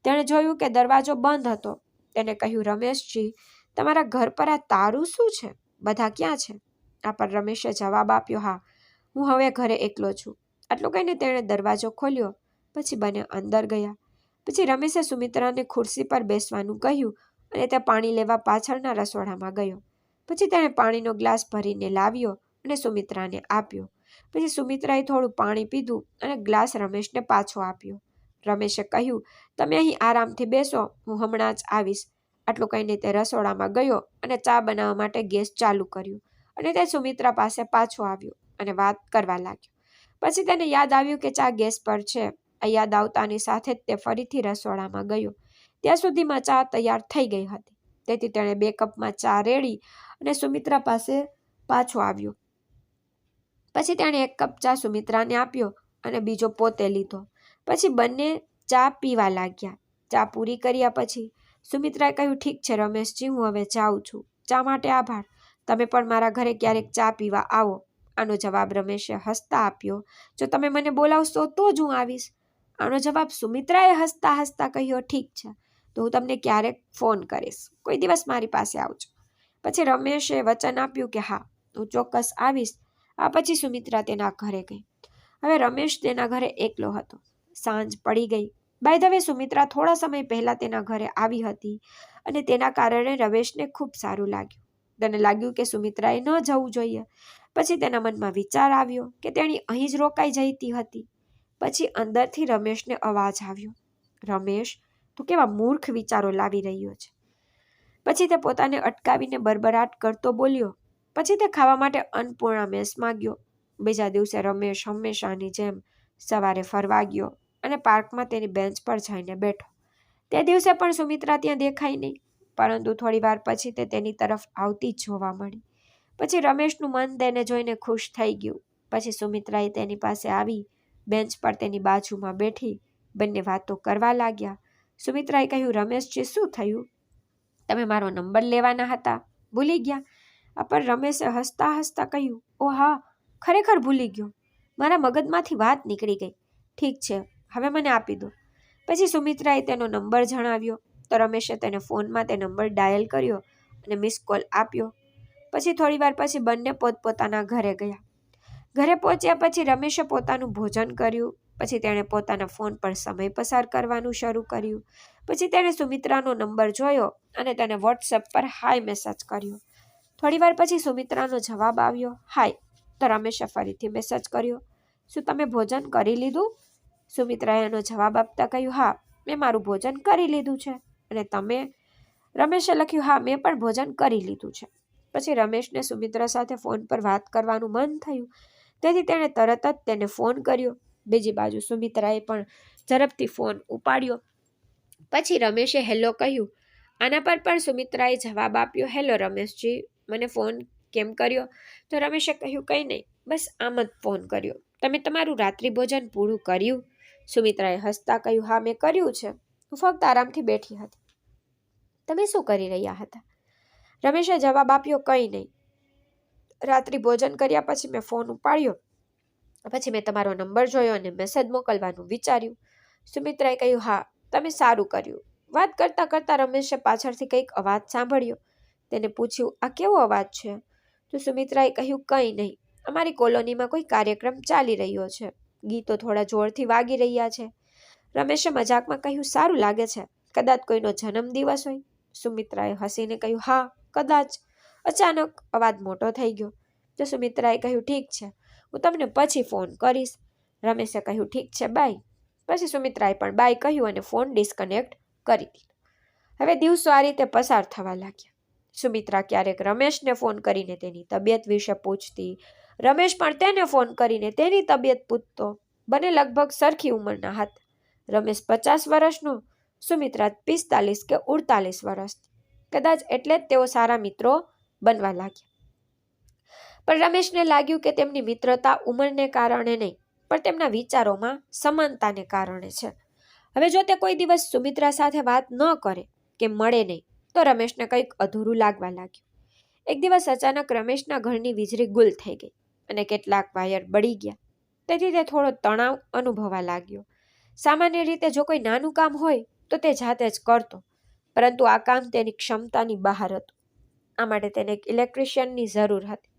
તેણે જોયું કે દરવાજો બંધ હતો. તેને કહ્યું, રમેશજી, તમારા ઘર પર આ તારું શું છે? બધા ક્યાં છે? આ પર રમેશે જવાબ આપ્યો, હા, હું હવે ઘરે એકલો છું. આટલું કહીને તેણે દરવાજો ખોલ્યો. પછી બંને અંદર ગયા. પછી રમેશે સુમિત્રાને ખુરશી પર બેસવાનું કહ્યું અને તે પાણી લેવા પાછળના રસોડામાં ગયો. પછી તેણે પાણીનો ગ્લાસ ભરીને લાવ્યો અને સુમિત્રાને આપ્યો. પછી સુમિત્રાએ થોડું પાણી પીધું અને ગ્લાસ રમેશને પાછો આપ્યો. રમેશે કહ્યું, તમે અહીં આરામથી બેસો, હું હમણાં જ આવીશ. આટલું કહીને તે રસોડામાં ગયો અને ચા બનાવવા માટે ગેસ ચાલુ કર્યું અને તે સુમિત્રા પાસે પાછો આવ્યો અને વાત કરવા લાગ્યો. પછી તેને યાદ આવ્યું કે ચા ગેસ પર છે. આ યાદ આવતાની સાથે જ તે ફરીથી રસોડામાં ગયો. ત્યાં સુધીમાં ચા તૈયાર થઈ ગઈ હતી, તેથી તેણે 2 કપમાં ચા રેડી અને સુમિત્રા પાસે પાછો આવ્યો. પછી તેણે 1 કપ ચા સુમિત્રાને આપ્યો અને બીજો પોતે લીધો. પછી બંને ચા પીવા લાગ્યા. ચા પૂરી કર્યા પછી સુમિત્રાએ કહ્યું, ઠીક છે રમેશજી, હું હવે જાઉં છું. ચા માટે આભાર. તમે પણ મારા ઘરે ક્યારેક ચા પીવા આવો. આનો જવાબ રમેશે હસતા આપ્યો. જો તમે મને બોલાવશો તો જ હું આવીશ. આનો જવાબ સુમિત્રાએ હસતા હસતા કહ્યો, ઠીક છે, તો હું તમને ક્યારેક ફોન કરીશ. કોઈ દિવસ મારી પાસે આવજો. પછી રમેશે વચન આપ્યું કે હા, હું ચોક્કસ આવીશ. આ પછી સુમિત્રા તેના ઘરે ગઈ. હવે રમેશ તેના ઘરે એકલો હતો. સાંજ પડી ગઈ. બાય ધ વે, સુમિત્રા થોડા સમય પહેલા તેના ઘરે આવી હતી અને તેના કારણે રમેશને ખૂબ સારું લાગ્યું. તેને લાગ્યું કે સુમિત્રાએ ન જવું જોઈએ. પછી તેના મનમાં વિચાર આવ્યો કે તેણી અહીં જ રોકાઈ જતી હતી. પછી અંદરથી રમેશને અવાજ આવ્યો, રમેશ, તું કેવા મૂર્ખ વિચારો લાવી રહ્યો છે? પછી તે પોતાને અટકાવીને બરબરાટ કરતો બોલ્યો. પછી તે ખાવા માટે અન્નપૂર્ણા મેસ માંગ્યો. બીજા દિવસે રમેશ હંમેશાની જેમ સવારે ફરવા ગયો અને પાર્કમાં તેની બેન્ચ પર જઈને બેઠો. તે દિવસે પણ સુમિત્રા ત્યાં દેખાઈ નહીં, પરંતુ થોડી વાર પછી તે તેની તરફ આવતી જ જોવા મળી. પછી રમેશનું મન તેને જોઈને ખુશ થઈ ગયું. પછી સુમિત્રાએ તેની પાસે આવી બેન્ચ પર તેની બાજુમાં બેઠી. બંને વાતો કરવા લાગ્યા. સુમિત્રાએ કહ્યું, રમેશજી, શું થયું? તમે મારો નંબર લેવાના હતા, ભૂલી ગયા? આ પર રમેશે હસતા હસતા કહ્યું, ઓ હા, ખરેખર ભૂલી ગયો. મારા મગજમાંથી વાત નીકળી ગઈ. ઠીક છે, હવે મને આપી દો. પછી સુમિત્રાએ તેનો નંબર જણાવ્યો તો રમેશે તેને ફોનમાં તે નંબર ડાયલ કર્યો અને મિસ કોલ આપ્યો. પછી થોડી વાર પછી બંને પોતપોતાના ઘરે ગયા. ઘરે પહોંચ્યા પછી રમેશે પોતાનું ભોજન કર્યું. પછી તેણે પોતાના ફોન પર સમય પસાર કરવાનું શરૂ કર્યું. પછી તેણે સુમિત્રાનો નંબર જોયો અને તેને વોટ્સએપ પર હાય મેસેજ કર્યો. થોડી વાર પછી સુમિત્રાનો જવાબ આવ્યો, હાય. તો રમેશે ફરીથી મેસેજ કર્યો, શું તમે ભોજન કરી લીધું? સુમિત્રાએ એનો જવાબ આપતા કહ્યું, હા, મેં મારું ભોજન કરી લીધું છે. અને તમે? રમેશે લખ્યું, હા, મેં પણ ભોજન કરી લીધું છે. પછી રમેશને સુમિત્રા સાથે ફોન પર વાત કરવાનું મન થયું, તેથી તેણે તરત જ તેને ફોન કર્યો. બીજી બાજુ સુમિત્રાએ પણ ઝડપથી ફોન ઉપાડ્યો. પછી રમેશે હેલો કહ્યું. આના પર પણ સુમિત્રાએ જવાબ આપ્યો, હેલો રમેશજી, મને ફોન કેમ કર્યો? તો રમેશે કહ્યું, કંઈ નહીં, બસ આમ જ ફોન કર્યો. તમે તમારું રાત્રિ ભોજન પૂરું કર્યું? સુમિત્રાએ હસતા કહ્યું, હા, મેં કર્યું છે. હું ફક્ત આરામથી બેઠી હતી. તમે શું કરી રહ્યા હતા? રમેશે જવાબ આપ્યો, કંઈ નહીં. રાત્રિ ભોજન કર્યા પછી મેં ફોન ઉપાડ્યો. પછી મેં તમારો નંબર જોયો અને મેસેજ મોકલવાનું વિચાર્યું. સુમિત્રાએ કહ્યું, હા, તમે સારું કર્યું. વાત કરતા કરતા રમેશે પાછળથી કંઈક અવાજ સાંભળ્યો. તેને પૂછ્યું, આ કેવો અવાજ છે? તો સુમિત્રાએ કહ્યું, કંઈ નહીં, અમારી કોલોનીમાં કોઈ કાર્યક્રમ ચાલી રહ્યો છે, ગીતો થોડા જોરથી વાગી રહ્યા છે. રમેશે મજાકમાં કહ્યું, સારું લાગે છે, કદાચ કોઈનો જન્મદિવસ હોય. સુમિત્રાએ હસીને કહ્યું, હા, કદાચ. અચાનક અવાજ મોટો થઈ ગયો. તો સુમિત્રાએ કહ્યું, ઠીક છે, હું તમને પછી ફોન કરીશ. રમેશે કહ્યું, ઠીક છે, બાય. પછી સુમિત્રાએ પણ બાય કહ્યું અને ફોન ડિસ્કનેક્ટ કરી દીધો. હવે દિવસો આ રીતે પસાર થવા લાગ્યા. સુમિત્રા ક્યારેક રમેશને ફોન કરીને તેની તબિયત વિશે પૂછતી, રમેશ પણ તેને ફોન કરીને તેની તબિયત પૂછતો. બંને લગભગ સરખી ઉંમરના હતા. રમેશ 50 વર્ષનો, સુમિત્રા 45 કે 48 વર્ષની. કદાચ એટલે જ તેઓ સારા મિત્રો બનવા લાગ્યા. પણ રમેશને લાગ્યું કે તેમની મિત્રતા ઉંમરને કારણે નહીં, પણ તેમના વિચારોમાં સમાનતાને કારણે છે. હવે જો તે કોઈ દિવસ સુમિત્રા સાથે વાત ન કરે કે મળે નહીં, તો રમેશને કંઈક અધૂરું લાગવા લાગ્યું. એક દિવસ અચાનક રમેશના ઘરની વીજળી ગુલ થઈ ગઈ અને કેટલાક વાયર બળી ગયા. તેથી તે થોડો તણાવ અનુભવવા લાગ્યો. સામાન્ય રીતે જો કોઈ નાનું કામ હોય તો તે જાતે જ કરતો, પરંતુ આ કામ તેની ક્ષમતાની બહાર હતું. આ માટે તેને એક ઇલેક્ટ્રિશિયનની જરૂર હતી.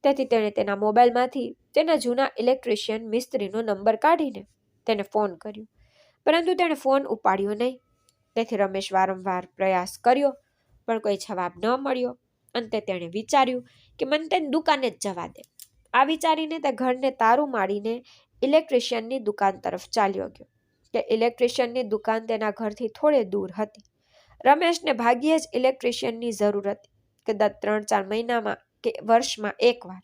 તેથી તેણે તેના મોબાઈલમાંથી તેના જૂના ઇલેક્ટ્રિશિયન મિસ્ત્રીનો નંબર કાઢીને તેને ફોન કર્યો, પરંતુ તેણે ફોન ઉપાડ્યો નહીં. તેથી રમેશ વારંવાર પ્રયાસ કર્યો, પણ કોઈ જવાબ ન મળ્યો. અંતે તેણે વિચાર્યું કે મને તેની દુકાને જ જવા દે. આ વિચારીને તે ઘરને તારું મારીને ઇલેક્ટ્રિશિયનની દુકાન તરફ ચાલ્યો ગયો. કે ઇલેક્ટ્રિશિયનની દુકાન તેના ઘરથી થોડે દૂર હતી. રમેશને ભાગ્યે જ ઇલેક્ટ્રિશિયનની જરૂર હતી, કદાચ 3-4 મહિનામાં કે વર્ષમાં એકવાર.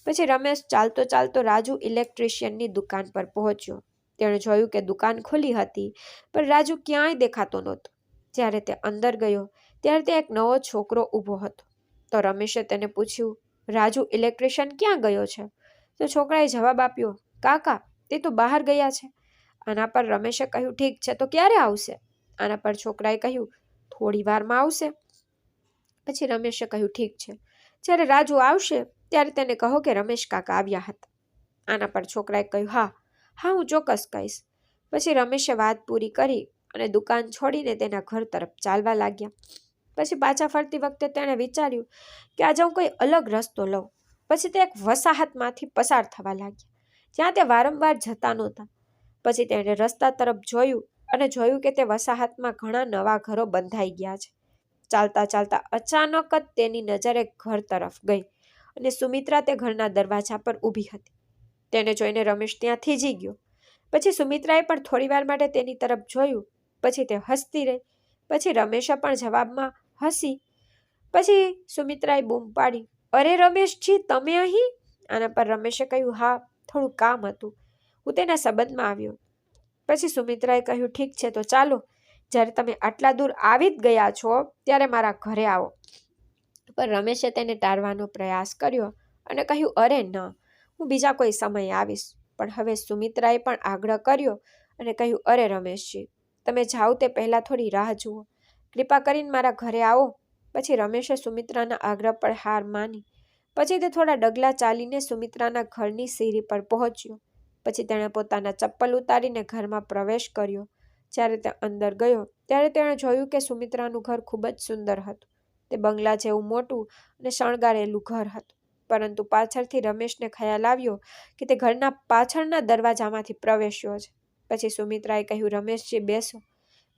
પછી રમેશ ચાલતો ચાલતો રાજુ ઇલેક્ટ્રિશિયનની દુકાન પર પહોંચ્યો. તેણે જોયું કે દુકાન ખુલ્લી હતી, પણ રાજુ ક્યાંય દેખાતો નહોતો. જ્યારે તે અંદર ગયો ત્યારે તે એક નવો છોકરો ઊભો હતો. તો રમેશે તેને પૂછ્યું, રાજુ ઇલેક્ટ્રિશિયન ક્યાં ગયો છે? તો છોકરાએ જવાબ આપ્યો, કાકા, તે તો બહાર ગયા છે. આના પર રમેશે કહ્યું, ઠીક છે, તો ક્યારે આવશે? આના પર છોકરાએ કહ્યું, થોડી વારમાં આવશે. પછી રમેશે કહ્યું, ઠીક છે, જ્યારે રાજુ આવશે ત્યારે તેને કહો કે રમેશ કાકા આવ્યા હતા. આના પર છોકરાએ કહ્યું, હા, હું ચોક્કસ કહીશ. પછી રમેશે વાત પૂરી કરી અને દુકાન છોડીને તેના ઘર તરફ ચાલવા લાગ્યા. પછી પાછા ફરતી વખતે તેણે વિચાર્યું કે આજે હું કોઈ અલગ રસ્તો લઉં. પછી તે એક વસાહતમાંથી પસાર થવા લાગ્યા, જ્યાં તે વારંવાર જતા નહોતા. પછી તેણે રસ્તા તરફ જોયું અને જોયું કે તે વસાહતમાં ઘણા નવા ઘરો બંધાઈ ગયા છે. ચાલતા ચાલતા અચાનક જ તેની નજર એક ઘર તરફ ગઈ અને સુમિત્રા તે ઘરના દરવાજા પર ઊભી હતી. તેને જોઈને રમેશ ત્યાં થીજી ગયો. પછી સુમિત્રાએ પણ થોડીવાર માટે તેની તરફ જોયું. પછી તે હસતી રહી. પછી રમેશે પણ જવાબમાં હસી. પછી સુમિત્રાએ બૂમ પાડી, અરે રમેશજી, તમે અહીં? આના પર રમેશે કહ્યું, હા, થોડું કામ હતું, હું તેના સંબંધમાં આવ્યો. પછી સુમિત્રાએ કહ્યું, ઠીક છે, તો ચાલો, જ્યારે તમે આટલા દૂર આવી જ ગયા છો ત્યારે મારા ઘરે આવો. પણ રમેશે તેને ટાળવાનો પ્રયાસ કર્યો અને કહ્યું, અરે ન, હું બીજા કોઈ સમયે આવીશ. પણ હવે સુમિત્રાએ પણ આગ્રહ કર્યો અને કહ્યું, અરે રમેશજી, તમે જાઓ તે પહેલાં થોડી રાહ જુઓ, કૃપા કરીને મારા ઘરે આવો. પછી રમેશે સુમિત્રાના આગ્રહ પર હાર માની. પછી તે થોડા ડગલા ચાલીને સુમિત્રાના ઘરની સીડી પર પહોંચ્યો. પછી તેણે પોતાના ચપ્પલ ઉતારીને ઘરમાં પ્રવેશ કર્યો. જ્યારે તે અંદર ગયો ત્યારે તેણે જોયું કે સુમિત્રાનું ઘર ખૂબ જ સુંદર હતું. તે બંગલા જેવું મોટું અને શણગારેલું ઘર હતું. પરંતુ પાછળથી રમેશને ખ્યાલ આવ્યો કે તે ઘરના પાછળના દરવાજામાંથી પ્રવેશ્યો છે. પછી સુમિત્રાએ કહ્યું, રમેશજી, બેસો.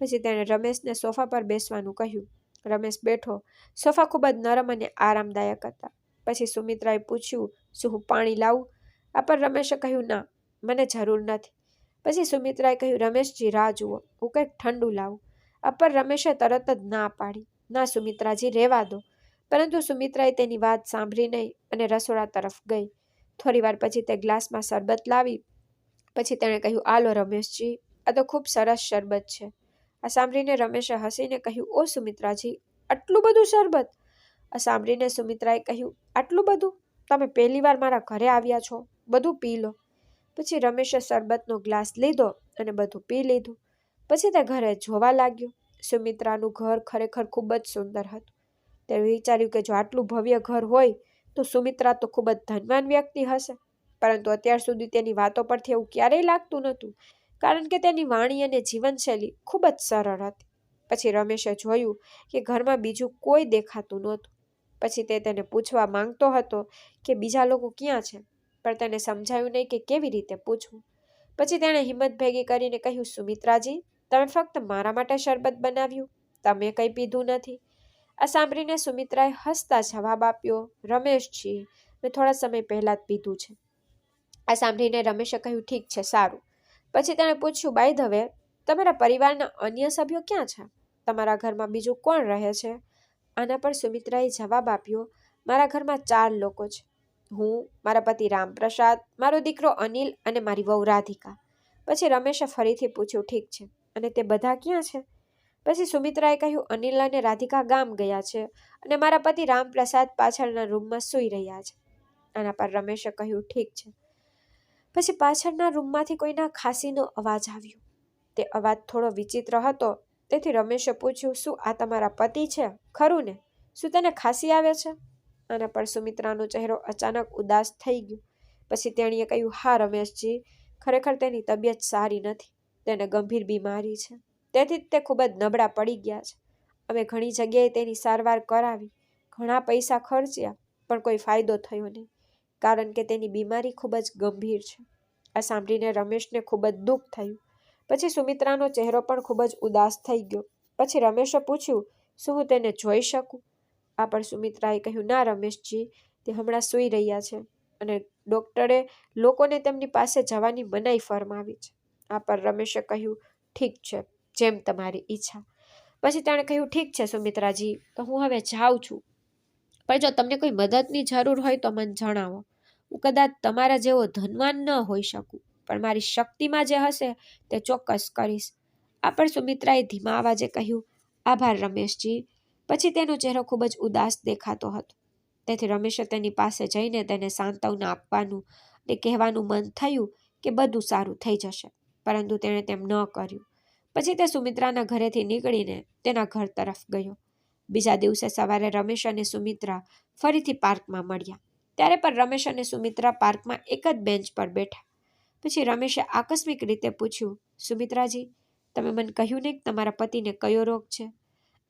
પછી તેણે રમેશને સોફા પર બેસવાનું કહ્યું. રમેશ બેઠો. સોફા ખૂબ જ નરમ અને આરામદાયક હતા. પછી સુમિત્રાએ પૂછ્યું, શું હું પાણી લાવું? આ પર રમેશે કહ્યું, ના, મને જરૂર નથી. પછી સુમિત્રાએ કહ્યું, રમેશજી, રાહ જુઓ, હું કંઈક ઠંડુ લાવું. આ પર રમેશે તરત જ ના પાડી, ના સુમિત્રાજી, રહેવા દો. પરંતુ સુમિત્રાએ તેની વાત સાંભળી નહીં અને રસોડા તરફ ગઈ. થોડીવાર પછી તે ગ્લાસમાં શરબત લાવી. પછી તેણે કહ્યું, આલો રમેશજી, આ તો ખૂબ સરસ શરબત છે. આ સાંભળીને રમેશે હસીને કહ્યું, ઓ સુમિત્રાજી, આટલું બધું શરબત? આ સાંભળીને સુમિત્રાએ કહ્યું, આટલું બધું? તમે પહેલીવાર મારા ઘરે આવ્યા છો, બધું પી લો. પછી રમેશે શરબતનો ગ્લાસ લીધો અને બધું પી લીધું. પછી તે ઘરે જોવા લાગ્યો. સુમિત્રાનું ઘર ખરેખર ખૂબ જ સુંદર હતું. તેણે વિચાર્યું કે જો આટલું ભવ્ય ઘર હોય તો સુમિત્રા તો ખૂબ જ ધનવાન વ્યક્તિ હશે. પરંતુ અત્યાર સુધી તેની વાતો પરથી એવું ક્યારેય લાગતું નહોતું, કારણ કે તેની વાણી અને જીવનશૈલી ખૂબ જ સરળ હતી. પછી રમેશે જોયું કે ઘરમાં બીજું કોઈ દેખાતું નહોતું. પછી તે તેને પૂછવા માંગતો હતો કે બીજા લોકો ક્યાં છે, પણ તેને સમજાયું નહીં કે કેવી રીતે પૂછવું. પછી તેણે હિંમત ભેગી કરીને કહ્યું, સુમિત્રાજી, તમે ફક્ત મારા માટે શરબત બનાવ્યું, તમે કંઈ પીધું નથી. આ સાંભળીને સુમિત્રાએ હસતા જવાબ આપ્યો, રમેશજી, મેં થોડા સમય પહેલા જ પીધું છે. આ સાંભળીને રમેશે કહ્યું, ઠીક છે, સારું. પછી તેણે પૂછ્યું, બાય ધ વે, તમારા પરિવારના અન્ય સભ્યો ક્યાં છે? તમારા ઘરમાં બીજું કોણ રહે છે? આના પર સુમિત્રાએ જવાબ આપ્યો, મારા ઘરમાં 4 લોકો છે. હું, મારા પતિ રામપ્રસાદ, મારો દીકરો અનિલ અને મારી વહુ રાધિકા. પછી રમેશે ફરીથી પૂછ્યું, ઠીક છે, અને તે બધા ક્યાં છે? પછી સુમિત્રાએ કહ્યું, અનિલ અને રાધિકા ગામ ગયા છે અને મારા પતિ રામપ્રસાદ પાછળના રૂમમાં સૂઈ રહ્યા છે. આના પર રમેશે કહ્યું, ઠીક છે. પછી પાછળના રૂમમાંથી કોઈના ખાંસીનો અવાજ આવ્યો. તે અવાજ થોડો વિચિત્ર હતો, તેથી રમેશે પૂછ્યું, શું આ તમારા પતિ છે, ખરું ને? શું તેને ખાંસી આવે છે? આના પર સુમિત્રાનો ચહેરો અચાનક ઉદાસ થઈ ગયો. પછી તેણીએ કહ્યું, હા રમેશજી, ખરેખર તેની તબિયત સારી નથી. તેને ગંભીર બીમારી છે, તેથી તે ખૂબ જ નબળા પડી ગયા છે. અમે ઘણી જગ્યાએ તેની સારવાર કરાવી, ઘણા પૈસા ખર્ચ્યા, પણ કોઈ ફાયદો થયો નહીં, કારણ કે તેની બીમારી ખૂબ જ ગંભીર છે. આ સાંભળીને રમેશને ખૂબ જ દુઃખ થયું. પછી સુમિત્રાનો ચહેરો પણ ખૂબ જ ઉદાસ થઈ ગયો. પછી રમેશે પૂછ્યું, શું હું તેને જોઈ શકું? આ પર સુમિત્રાએ કહ્યું, ના રમેશજી, તે હમણાં સૂઈ રહ્યા છે અને ડૉક્ટરે લોકોને તેમની પાસે જવાની મનાઈ ફરમાવી છે. આ પર રમેશે કહ્યું, ઠીક છે, જેમ તમારી ઈચ્છા. પછી તેણે કહ્યું, ઠીક છે સુમિત્રાજી, તો હું હવે જાઉં છું, પણ જો તમને કોઈ મદદની જરૂર હોય તો મને જણાવો. હું કદાચ તમારા જેવો ધનવાન ન હોઈ શકું, પણ મારી શક્તિમાં જે હશે તે ચોક્કસ કરીશ. આ પર સુમિત્રાએ ધીમા અવાજે કહ્યું, આભાર રમેશજી. પછી તેનો ચહેરો ખૂબ જ ઉદાસ દેખાતો હતો, તેથી રમેશે તેની પાસે જઈને તેને સાંત્વના આપવાનું અને કહેવાનું મન થયું કે બધું સારું થઈ જશે, પરંતુ તેણે તેમ ન કર્યું. પછી તે સુમિત્રાના ઘરેથી નીકળીને તેના ઘર તરફ ગયો. બીજા દિવસે સવારે રમેશ અને સુમિત્રા ફરીથી પાર્કમાં મળ્યા. ત્યારે પણ રમેશ અને સુમિત્રા પાર્કમાં એક જ બેન્ચ પર બેઠા. પછી રમેશે આકસ્મિક રીતે પૂછ્યું, સુમિત્રાજી, તમે મને કહ્યું નહીં કે તમારા પતિને કયો રોગ છે?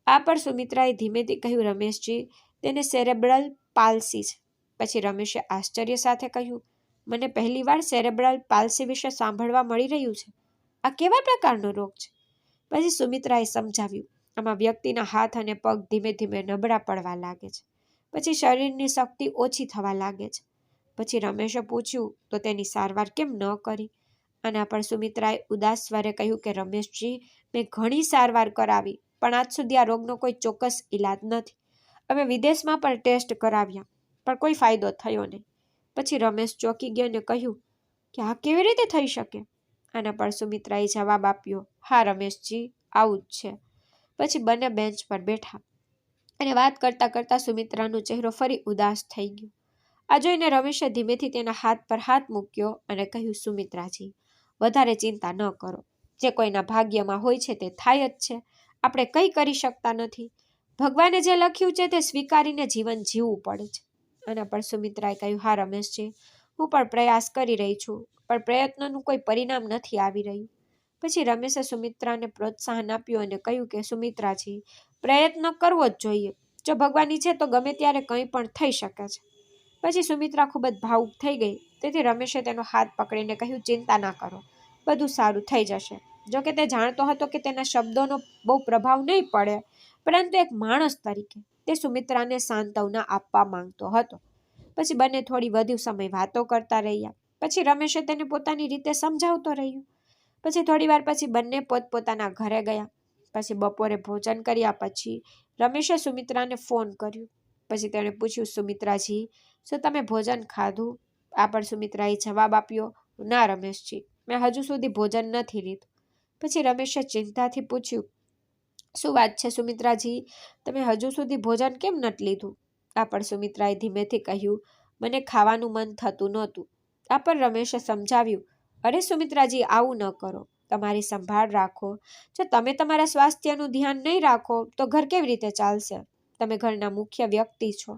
આ પર સુમિત્રાએ ધીમેથી કહ્યું, રમેશજી, તેને સેરેબ્રલ પાલ્સી છે. પછી રમેશે આશ્ચર્ય સાથે કહ્યું, મને પહેલીવાર સેરેબ્રલ પાલ્સી વિશે સાંભળવા મળી રહ્યું છે. આ કેવા પ્રકારનો રોગ છે? પછી સુમિત્રાએ સમજાવ્યું, આમાં વ્યક્તિના હાથ અને પગ ધીમે ધીમે નબળા પડવા લાગે છે. પછી શરીરની શક્તિ ઓછી થવા લાગે છે. પછી રમેશે પૂછ્યું, તો તેની સારવાર કેમ ન કરી? આના પર સુમિત્રાએ ઉદાસ સ્વરે કહ્યું કે રમેશજી, મેં ઘણી સારવાર કરાવી, પણ આજ સુધી આ રોગનો કોઈ ચોક્કસ ઈલાજ નથી. અમે વિદેશમાં પણ ટેસ્ટ કરાવ્યા, પણ કોઈ ફાયદો થયો નહીં. પછી રમેશ ચોંકી ગયો અને કહ્યું કે આ કેવી રીતે થઈ શકે? આના પર સુમિત્રાએ જવાબ આપ્યો, હા રમેશજી, આવું જ છે. પછી બંને બેન્ચ પર બેઠા અને વાત કરતા કરતા સુમિત્રાનો ચહેરો ફરી ઉદાસ થઈ ગયો. આ જોઈને રમેશે ધીમેથી તેના હાથ પર હાથ મૂક્યો અને કહ્યું, સુમિત્રાજી, વધારે ચિંતા ન કરો. જે કોઈના ભાગ્યમાં હોય છે તે થાય જ છે. આપણે કંઈ કરી શકતા નથી. ભગવાને જે લખ્યું છે તે સ્વીકારીને જીવન જીવવું પડે છે. આના પર સુમિત્રાએ કહ્યું, હા રમેશજી, હું પણ પ્રયાસ કરી રહી છું, પણ પ્રયત્નનું કોઈ પરિણામ નથી આવી રહ્યું. પછી રમેશે સુમિત્રાને પ્રોત્સાહન આપ્યું અને કહ્યું કે સુમિત્રાજી, પ્રયત્ન કરવો જ જોઈએ. જો ભગવાન ઈચ્છે તો ગમે ત્યારે કંઈ પણ થઈ શકે છે. પછી સુમિત્રા ખૂબ જ ભાવુક થઈ ગઈ, તેથી રમેશે તેનો હાથ પકડીને કહ્યું, ચિંતા ના કરો, બધું સારું થઈ જશે. જોકે તે જાણતો હતો કે તેના શબ્દોનો બહુ પ્રભાવ નહીં પડે, પરંતુ એક માણસ તરીકે તે સુમિત્રાને સાંત્વના આપવા માંગતો હતો. પછી બંને થોડી વધુ સમય વાતો કરતા રહ્યા. પછી રમેશે તેને પોતાની રીતે સમજાવતો રહ્યો. પછી થોડી વાર પછી બંને પોતપોતાના ઘરે ગયા. પછી બપોરે ભોજન કર્યા પછી રમેશે સુમિત્રાને ફોન કર્યો. પછી તેણે પૂછ્યું, સુમિત્રાજી, શું તમે ભોજન ખાધું? આ પર સુમિત્રાએ જવાબ આપ્યો, ના રમેશજી, મેં હજુ સુધી ભોજન નથી લીધું. પછી રમેશે ચિંતાથી પૂછ્યું, શું વાત છે સુમિત્રાજી, તમે હજુ સુધી ભોજન કેમ નથી લીધું? આ પર સુમિત્રાએ ધીમેથી કહ્યું, મને ખાવાનું મન થતું નહોતું. આ પર રમેશે સમજાવ્યું, અરે સુમિત્રાજી, આવું ન કરો, તમારી સંભાળ રાખો. જો તમે તમારા સ્વાસ્થ્યનું ધ્યાન નહીં રાખો તો ઘર કેવી રીતે ચાલશે? તમે ઘરના મુખ્ય વ્યક્તિ છો.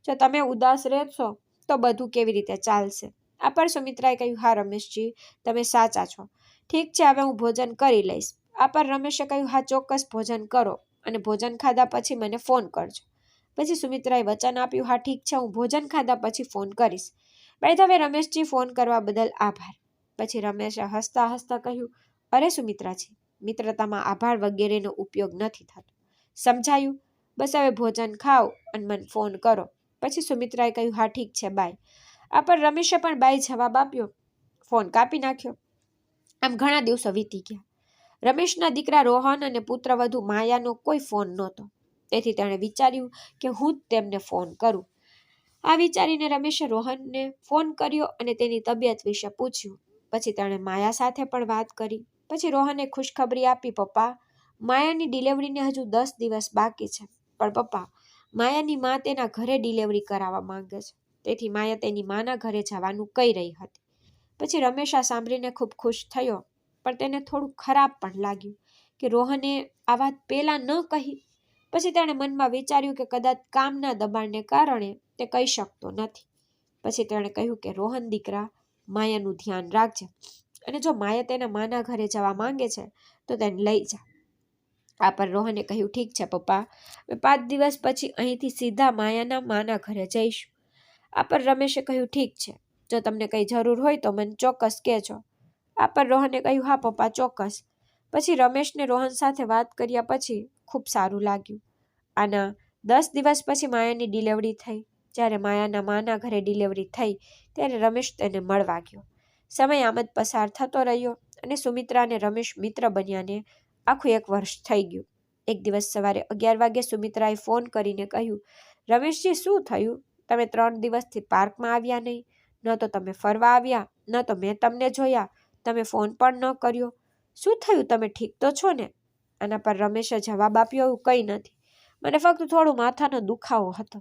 જો તમે ઉદાસ રહેશો તો બધું કેવી રીતે ચાલશે? આ પર સુમિત્રાએ કહ્યું, હા રમેશજી, તમે સાચા છો. ઠીક છે, હવે હું ભોજન કરી લઈશ. આ પર રમેશે કહ્યું, હા ચોક્કસ ભોજન કરો અને ભોજન ખાધા પછી મને ફોન કરજો. પછી સુમિત્રાએ વચન આપ્યું, હા ઠીક છે, હું ભોજન ખાધા પછી ફોન કરીશ. By the way, Rameshji, phone કરવા બદલ આભાર. પછી રમેશે હસતા હસતા કહ્યું, અરે સુમિત્રાજી, મિત્રતામાં આભાર વગેરેનો ઉપયોગ નથી થતો. સમજાયું? બસ હવે ભોજન ખાઓ અને મને ફોન કરો. પછી સુમિત્રાએ કહ્યું, હા ઠીક છે, બાય. આ પર રમેશે પણ બાય જવાબ આપ્યો. ફોન કાપી નાખ્યો. આમ ઘણા દિવસો વીતી ગયા. રમેશના દીકરા રોહન અને પુત્રવધુ માયાનો કોઈ ફોન નહોતો. તેથી તેણે વિચાર્યું કે હું જ તેમને ફોન કરું. આ વિચારીને રમેશે રોહનને ફોન કર્યો અને તેની તબિયત વિશે પૂછ્યું. પછી તેણે માયા સાથે પણ વાત કરી. પછી રોહને ખુશખબરી આપી, પપ્પા, માયાની ડિલિવરીને હજુ 10 દિવસ બાકી છે. પણ પપ્પા, માયાની માં તેના ઘરે ડિલિવરી કરાવવા માંગે છે. તેથી માયા તેની માના ઘરે જવાનું કહી રહી હતી. પછી રમેશ આ સાંભળીને ખૂબ ખુશ થયો, પણ તેને થોડું ખરાબ પણ લાગ્યું કે રોહને આ વાત પહેલા ન કહી. પછી તેણે મનમાં વિચાર્યું કે કદાચ કામના દબાણને કારણે તે કહી શકતો નથી. પછી તેણે કહ્યું કે રોહન દીકરા, માયાનું ધ્યાન રાખજે, અને જો માયા તેના માના ઘરે જવા માંગે છે તો તેને લઈ જા. આ પર રોહને કહ્યું, ઠીક છે પપ્પા, 5 દિવસ પછી અહીંથી સીધા માયાના માના ઘરે જઈશું. આ પર રમેશે કહ્યું, ઠીક છે, જો તમને કંઈ જરૂર હોય તો મને ચોક્કસ કહેજો. આ પર રોહને કહ્યું, હા પપ્પા, ચોક્કસ. પછી રમેશને રોહન સાથે વાત કર્યા પછી ખૂબ સારું લાગ્યું. આના 10 દિવસ પછી માયાની ડિલિવરી થઈ. જ્યારે માયાના માના ઘરે ડિલિવરી થઈ ત્યારે રમેશ તેને મળવા ગયો. સમય આમ જ પસાર થતો રહ્યો અને સુમિત્રા અને રમેશ મિત્ર બન્યાને આખું 1 વર્ષ થઈ ગયું. એક દિવસ સવારે 11 વાગે સુમિત્રાએ ફોન કરીને કહ્યું, રમેશજી, શું થયું? તમે 3 દિવસથી પાર્કમાં આવ્યા નહીં. ન તો તમે ફરવા આવ્યા, ન તો મેં તમને જોયા. તમે ફોન પણ ન કર્યો. શું થયું? તમે ઠીક તો છો ને? આના પર રમેશે જવાબ આપ્યો, એવું કંઈ નથી. મને ફક્ત થોડું માથાનો દુખાવો હતો,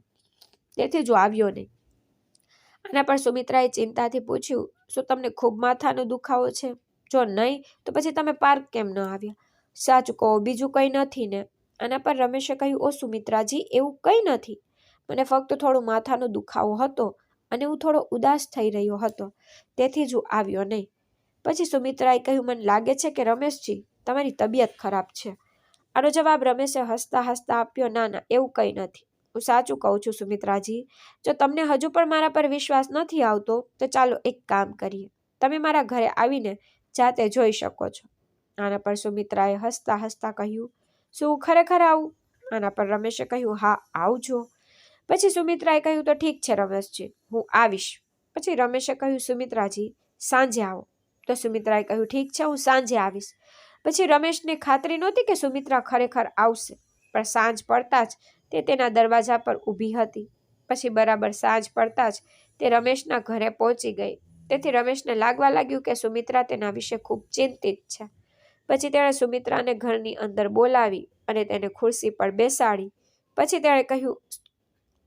તેથી જ આવ્યો નહીં. આના પર સુમિત્રાએ ચિંતાથી પૂછ્યું, શું તમને ખૂબ માથાનો દુખાવો છે? જો નહીં તો પછી તમે પાર્ક કેમ ન આવ્યા? સાચું કહો, બીજું કંઈ નથી ને? આના પર રમેશે કહ્યું, ઓ સુમિત્રાજી, એવું કંઈ નથી. મને ફક્ત થોડું માથાનો દુખાવો હતો અને હું થોડો ઉદાસ થઈ રહ્યો હતો, તેથી જ હું આવ્યો નહીં. પછી સુમિત્રાએ કહ્યું, મને લાગે છે કે રમેશજી, તમારી તબિયત ખરાબ છે. આનો જવાબ રમેશે હસતા હસતા આપ્યો, ના ના, એવું કંઈ નથી. હું સાચું કહું છું સુમિત્રાજી. જો તમને હજુ પણ મારા પર વિશ્વાસ નથી આવતો તો ચાલો એક કામ કરીએ. તમે મારા ઘરે આવીને જાતે જોઈ શકો છો. આના પર સુમિત્રાએ હસતા હસતા કહ્યું, શું હું ખરેખર આવું? આના પર રમેશે કહ્યું, હા, આવજો. પછી સુમિત્રાએ કહ્યું, તો ઠીક છે રમેશજી, હું આવીશ. પછી રમેશે કહ્યું, સુમિત્રાજી, સાંજે આવો. તો સુમિત્રાએ કહ્યું, ઠીક છે, હું સાંજે આવીશ. પછી રમેશને ખાતરી નહોતી કે સુમિત્રા ખરેખર આવશે, પણ સાંજ પડતા જ તે તેના દરવાજા પર ઊભી હતી. પછી બરાબર સાંજ પડતા જ તે રમેશના ઘરે પહોંચી ગઈ. તેથી રમેશને લાગવા લાગ્યું કે સુમિત્રા તેના વિશે ખૂબ ચિંતિત છે. પછી તેણે સુમિત્રાને ઘરની અંદર બોલાવી અને તેને ખુરશી પર બેસાડી. પછી તેણે કહ્યું,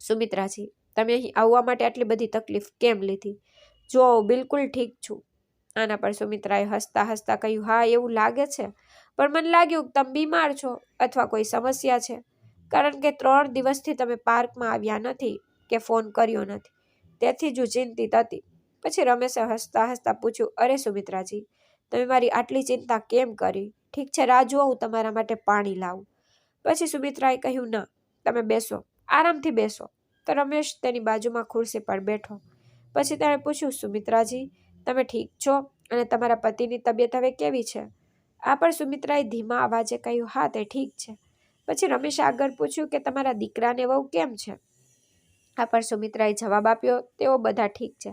સુમિત્રાજી, તમે અહીં આવવા માટે આટલી બધી તકલીફ કેમ લીધી? જો, બિલકુલ ઠીક છું. આના પર સુમિત્રાએ હસતા હસતા કહ્યું, હા, એવું લાગે છે, પણ મને લાગ્યું કે તમે બીમાર છો અથવા કોઈ સમસ્યા છે, કારણ કે 3 દિવસથી તમે પાર્કમાં આવ્યા નથી કે ફોન કર્યો નથી, તેથી જ હું ચિંતિત હતી. પછી રમેશે હસતા હસતા પૂછ્યું, અરે સુમિત્રાજી, તમે મારી આટલી ચિંતા કેમ કરી? ઠીક છે, રાહ જુઓ, હું તમારા માટે પાણી લાવું. પછી સુમિત્રાએ કહ્યું, ના, તમે બેસો, આરામથી બેસો. તો રમેશ તેની બાજુમાં ખુરશી પર બેઠો. પછી તેણે પૂછ્યું, સુમિત્રાજી, તમે ઠીક છો અને તમારા પતિની તબિયત હવે કેવી છે? આ પર સુમિત્રાએ ધીમા અવાજે કહ્યું, હા, તે ઠીક છે. પછી રમેશે આગળ પૂછ્યું કે તમારા દીકરાને વહુ કેમ છે? આ પર સુમિત્રાએ જવાબ આપ્યો, તેઓ બધા ઠીક છે.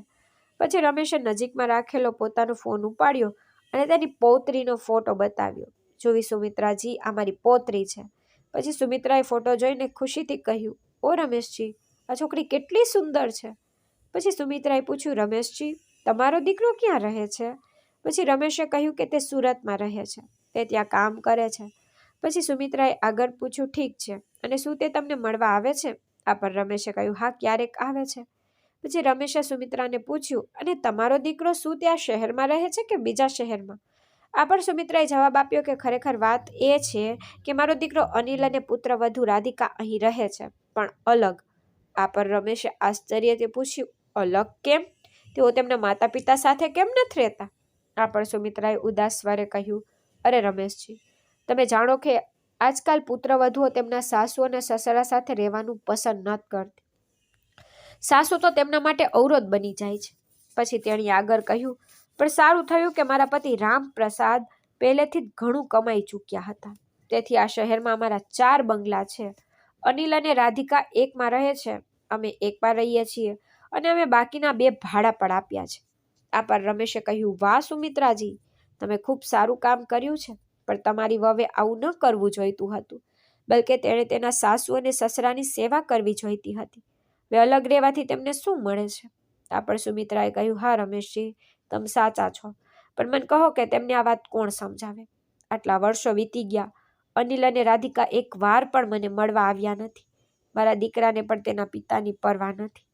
પછી રમેશે નજીકમાં રાખેલો પોતાનો ફોન ઉપાડ્યો અને તેની પૌત્રીનો ફોટો બતાવ્યો. જોવી સુમિત્રાજી, આ મારી પૌત્રી છે. પછી સુમિત્રાએ ફોટો જોઈને ખુશીથી કહ્યું, ઓ રમેશજી, આ છોકરી કેટલી સુંદર છે. પછી સુમિત્રાએ પૂછ્યું, રમેશજી, તમારો દીકરો ક્યાં રહે છે? પછી રમેશે કહ્યું કે તે સુરતમાં રહે છે, તે ત્યાં કામ કરે છે. પછી સુમિત્રાએ આગળ પૂછ્યું, ઠીક છે, અને શું તે તમને મળવા આવે છે? આ પર રમેશે કહ્યું, હા, ક્યારેક આવે છે. પછી રમેશે સુમિત્રાને પૂછ્યું, અને તમારો દીકરો શું ત્યાં શહેરમાં રહે છે કે બીજા શહેરમાં? આ પર સુમિત્રાએ જવાબ આપ્યો કે ખરેખર વાત એ છે કે મારો દીકરો અનિલ અને પુત્રવધુ રાધિકા અહીં રહે છે, પણ અલગ. આ પર રમેશે આશ્ચર્યથી પૂછ્યું, અલગ કેમ? તેઓ તેમના માતા પિતા સાથે કેમ નથી રહેતા? આ પર સુમિત્રાએ ઉદાસ સ્વરે કહ્યું, અરે રમેશજી, તમે જાણો કે આજકાલ પુત્રવધુઓ તેમના સાસુ અને સસરા સાથે રહેવાનું પસંદ નથી કરતી. સાસુ તો તેમના માટે અવરોધ બની જાય છે. પછી તેણે આગળ કહ્યું, પણ સારું થયું કે મારા પતિ રામપ્રસાદ પહેલેથી જ ઘણું કમાઈ ચૂક્યા હતા. તેથી આ શહેરમાં અમારા 4 બંગલા છે. અનિલ અને રાધિકા એકમાં રહે છે, અમે એકમાં રહીએ છીએ અને અમે બાકીના 2 ભાડા પર આપ્યા છે. આ પર રમેશે કહ્યું, વાહ સુમિત્રાજી, તમે ખૂબ સારું કામ કર્યું છે, પણ તમારી વહુએ આવું ન કરવું જોઈતું હતું. બલકે તેણે તેના સાસુ અને સસરાની સેવા કરવી જોઈતી હતી. હવે અલગ રહેવાથી તેમને શું મળે છે? આ પર સુમિત્રાએ કહ્યું, હા રમેશજી, તમે સાચા છો, પણ મને કહો કે તેમને આ વાત કોણ સમજાવે? આટલા વર્ષો વીતી ગયા, અનિલ અને રાધિકા એક વાર પણ મને મળવા આવ્યા નથી. મારા દીકરાને પણ તેના પિતાની પરવા નથી.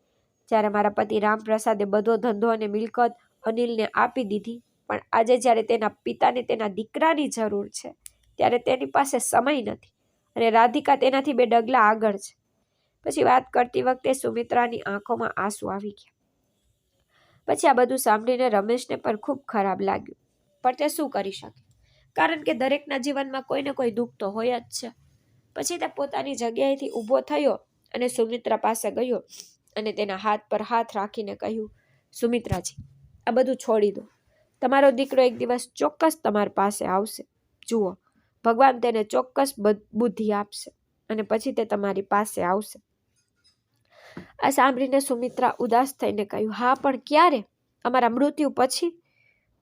જ્યારે મારા પતિ રામપ્રસાદે બધો ધંધો અને મિલકત અનિલને આપી દીધી, પણ આજે જ્યારે તેના પિતાને તેના દીકરાની જરૂર છે, ત્યારે તેની પાસે સમય નથી અને રાધિકા તેનાથી 2 ડગલા આગળ છે. પછી વાત કરતી વખતે સુમિત્રાની આંખોમાં આંસુ આવી ગયા. પછી આ બધું સાંભળીને રમેશને પણ ખૂબ ખરાબ લાગ્યું, પણ તે શું કરી શકે? કારણ કે દરેકના જીવનમાં કોઈ ને કોઈ દુઃખ તો હોય જ છે. પછી તે પોતાની જગ્યાએથી ઊભો થયો અને સુમિત્રા પાસે ગયો અને તેના હાથ પર હાથ રાખીને કહ્યું, સુમિત્રાજી, આ બધું છોડી દો. તમારો દીકરો એક દિવસ ચોક્કસ તમારી પાસે આવશે. જુઓ, ભગવાન તેને ચોક્કસ બુદ્ધિ આપશે અને પછી તે તમારી પાસે આવશે. આ સાંભળીને સુમિત્રા ઉદાસ થઈને કહ્યું, હા, પણ ક્યારે? અમારા મૃત્યુ પછી?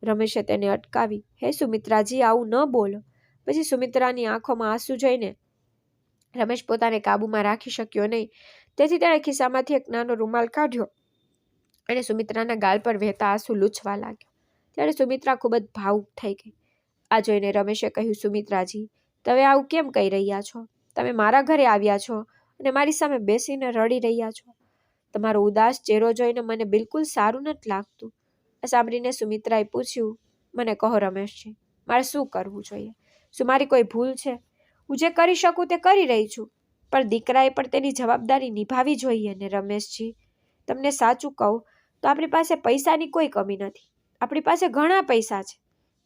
રમેશે તેને અટકાવી. હે સુમિત્રાજી, આવું ન બોલો. પછી સુમિત્રાની આંખોમાં આંસુ જોઈને રમેશ પોતાને કાબુમાં રાખી શક્યો નહીં. તેથી તેણે ખિસ્સામાંથી એક નાનો રૂમાલ કાઢ્યો અને સુમિત્રાના ગાલ પર વહેતા આંસુ લૂછવા લાગ્યો. ત્યારે સુમિત્રા ખૂબ જ ભાવુક થઈ ગઈ. આ જોઈને રમેશે કહ્યું, સુમિત્રાજી, તમે આવું કેમ કહી રહ્યા છો? તમે મારા ઘરે આવ્યા છો અને મારી સામે બેસીને રડી રહ્યા છો. તમારો ઉદાસ ચહેરો જોઈને મને બિલકુલ સારું નથી લાગતું. આ સાંભળીને સુમિત્રાએ પૂછ્યું, મને કહો રમેશજી, મારે શું કરવું જોઈએ? શું મારી કોઈ ભૂલ છે? હું જે કરી શકું તે કરી રહી છું, પણ દીકરાએ પણ તેની જવાબદારી નિભાવવી જોઈએ ને રમેશજી. તમને સાચું કહું તો આપણી પાસે પૈસાની કોઈ કમી નથી. આપણી પાસે ઘણા પૈસા છે,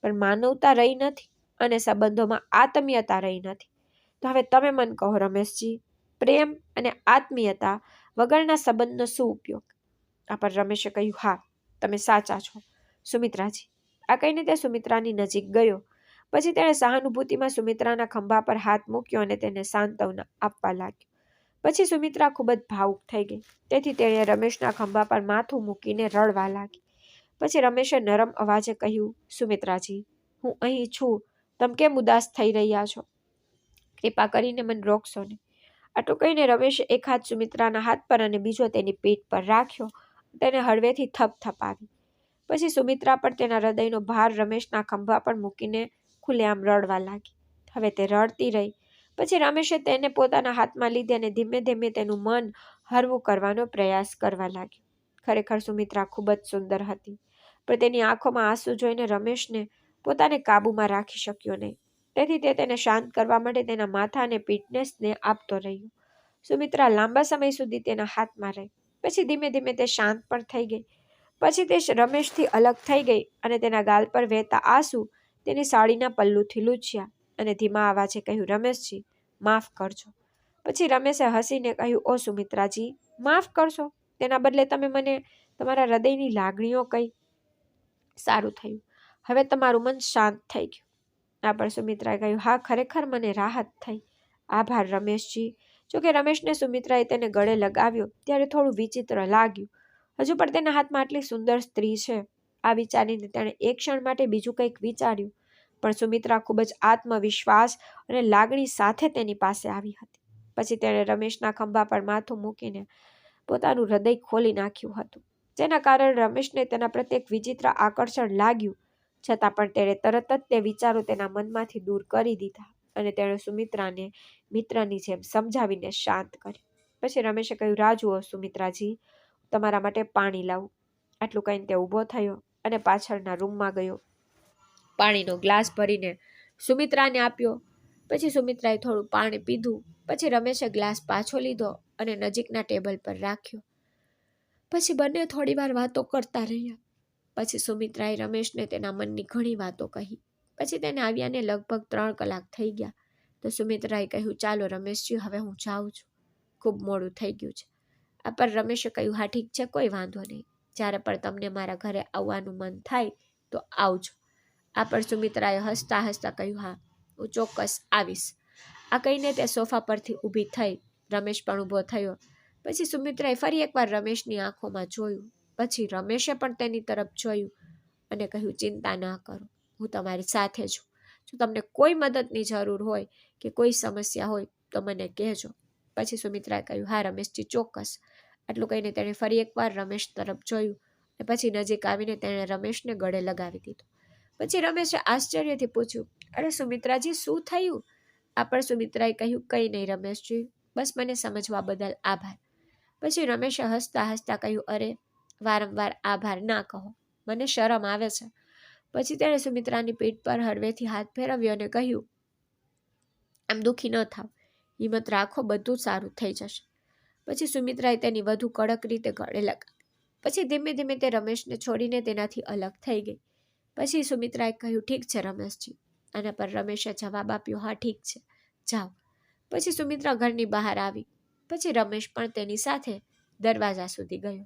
પણ માનવતા રહી નથી અને સંબંધોમાં આત્મીયતા રહી નથી. તો હવે તમે મને કહો રમેશજી, પ્રેમ અને આત્મીયતા વગરના સંબંધનો શું ઉપયોગ? આ પર રમેશે કહ્યું, હા, તમે સાચા છો સુમિત્રાજી. આ કહીને તે સુમિત્રાની નજીક ગયો. પછી તેણે સહાનુભૂતિમાં સુમિત્રાના ખંભા પર હાથ મૂક્યો અને તેને સાંત્વના આપવા લાગ્યો. પછી સુમિત્રા ખૂબ જ ભાવુક થઈ ગઈ. તેથી તેણે રમેશના ખંભા પર માથું મૂકીને રડવા લાગી. પછી રમેશે નરમ અવાજે કહ્યું, સુમિત્રાજી, હું અહીં છું. તમે કેમ ઉદાસ થઈ રહ્યા છો? કૃપા કરીને મને રોકશો નહીં. આટલું કહીને રમેશે એક હાથ સુમિત્રાના હાથ પર અને બીજો તેની પીઠ પર રાખ્યો. તેને હળવેથી થપથપાવી. પછી સુમિત્રા પણ તેના હૃદયનો ભાર રમેશના ખંભા પર મૂકીને ખુલ્લેઆમ રડવા લાગી. હવે તે રડતી રહી. પછી રમેશે તેને પોતાના હાથમાં લીધી અને ધીમે ધીમે તેનું મન હળવું કરવાનો પ્રયાસ કરવા લાગ્યો. ખરેખર સુમિત્રા ખૂબ જ સુંદર હતી, પણ તેની આંખોમાં આંસુ જોઈને રમેશને પોતાને કાબૂમાં રાખી શક્યો નહીં. તેથી તે તેને શાંત કરવા માટે તેના માથા અને પીઠને સ્નેહ આપતો રહ્યો. સુમિત્રા લાંબા સમય સુધી તેના હાથમાં રહી. પછી ધીમે ધીમે તે શાંત પણ થઈ ગઈ. પછી તે રમેશથી અલગ થઈ ગઈ અને તેના ગાલ પર વહેતા આંસુ તેની સાડીના પલ્લુથી લૂછ્યા અને ધીમા અવાજે કહ્યું, રમેશજી, માફ કરજો. પછી રમેશે હસીને કહ્યું, ઓ સુમિત્રાજી, માફ કરશો? તેના બદલે તમે મને તમારા હૃદયની લાગણીઓ કહી. સારું થયું, હવે તમારું મન શાંત થઈ ગયું. આ પર સુમિત્રાએ કહ્યું, હા, ખરેખર મને રાહત થઈ. આભાર રમેશજી. જોકે રમેશને સુમિત્રાએ તેને ગળે લગાવ્યો ત્યારે થોડું વિચિત્ર લાગ્યું. હજુ પણ તેના હાથમાં આટલી સુંદર સ્ત્રી છે. આ વિચારીને તેણે એક ક્ષણ માટે બીજું કંઈક વિચાર્યું, પણ સુમિત્રા ખૂબ જ આત્મવિશ્વાસ અને લાગણી સાથે તેની પાસે આવી હતી. પછી તેણે રમેશના ખંભા પર માથું મૂકીને પોતાનું હૃદય ખોલી નાખ્યું હતું, જેના કારણે રમેશને તેના પ્રત્યે વિચિત્ર આકર્ષણ લાગ્યું. છતાં પણ તેણે તરત જ તે વિચારો તેના મનમાંથી દૂર કરી દીધા અને તેણે સુમિત્રાને મિત્રની જેમ સમજાવીને શાંત કરી. પછી રમેશે કહ્યું, રાહ જુઓ સુમિત્રાજી, તમારા માટે પાણી લાવું. આટલું કહીને તે ઊભો થયો અને પાછળના રૂમમાં ગયો. પાણીનો ગ્લાસ ભરીને સુમિત્રાને આપ્યો. પછી સુમિત્રાએ થોડું પાણી પીધું. પછી રમેશે ગ્લાસ પાછો લીધો અને નજીકના ટેબલ પર રાખ્યો. પછી બંને થોડીવાર વાતો કરતા રહ્યા. પછી સુમિત્રાએ રમેશને તેના મનની ઘણી વાતો કહી. પછી તેને આવ્યાને લગભગ 3 કલાક થઈ ગયા, તો તો સુમિત્રાએ કહ્યું, ચાલો રમેશજી, હવે હું જાઉં છું, ખૂબ મોડું થઈ ગયું છે. આ પર રમેશે કહ્યું, હા ઠીક છે, કોઈ વાંધો નહીં, જ્યારે પણ તમને મારા ઘરે આવવાનું મન થાય તો આવજો. આ પર સુમિત્રાએ હસતા હસતા કહ્યું, હા હું ચોક્કસ આવીશ. આ કહીને તે સોફા પરથી ઊભી થઈ. રમેશ પણ ઊભો થયો. પછી સુમિત્રાએ ફરી એકવાર રમેશની આંખોમાં જોયું. પછી રમેશે પણ તેની તરફ જોયું અને કહ્યું, ચિંતા ના કરો, હું તમારી સાથે છું. જો તમને કોઈ મદદની જરૂર હોય કે કોઈ સમસ્યા હોય તો મને કહેજો. પછી સુમિત્રાએ કહ્યું, હા રમેશજી, ચોક્કસ. આટલું કહીને તેણે ફરી એકવાર રમેશ તરફ જોયું અને પછી નજીક આવીને તેણે રમેશને ગળે લગાવી દીધો. પછી રમેશે આશ્ચર્યથી પૂછ્યું, અરે સુમિત્રાજી, શું થયું? આ પર સુમિત્રાએ કહ્યું, કંઈ નહીં રમેશજી, બસ મને સમજવા બદલ આભાર. પછી રમેશે હસતા હસતા કહ્યું, અરે વારંવાર આભાર ના કહો, મને શરમ આવે છે. પછી તેણે સુમિત્રાની પીઠ પર હળવેથી હાથ ફેરવ્યો અને કહ્યું, આમ દુઃખી ન થાવ, હિંમત રાખો, બધું સારું થઈ જશે. પછી સુમિત્રાએ તેની વધુ કડક રીતે ગળે લગાવી. પછી ધીમે ધીમે તે રમેશને છોડીને તેનાથી અલગ થઈ ગઈ. પછી સુમિત્રાએ કહ્યું, ઠીક છે રમેશજી. આના પર રમેશે જવાબ આપ્યો, હા ઠીક છે, જાઓ. પછી સુમિત્રા ઘરની બહાર આવી. પછી રમેશ પણ તેની સાથે દરવાજા સુધી ગયો.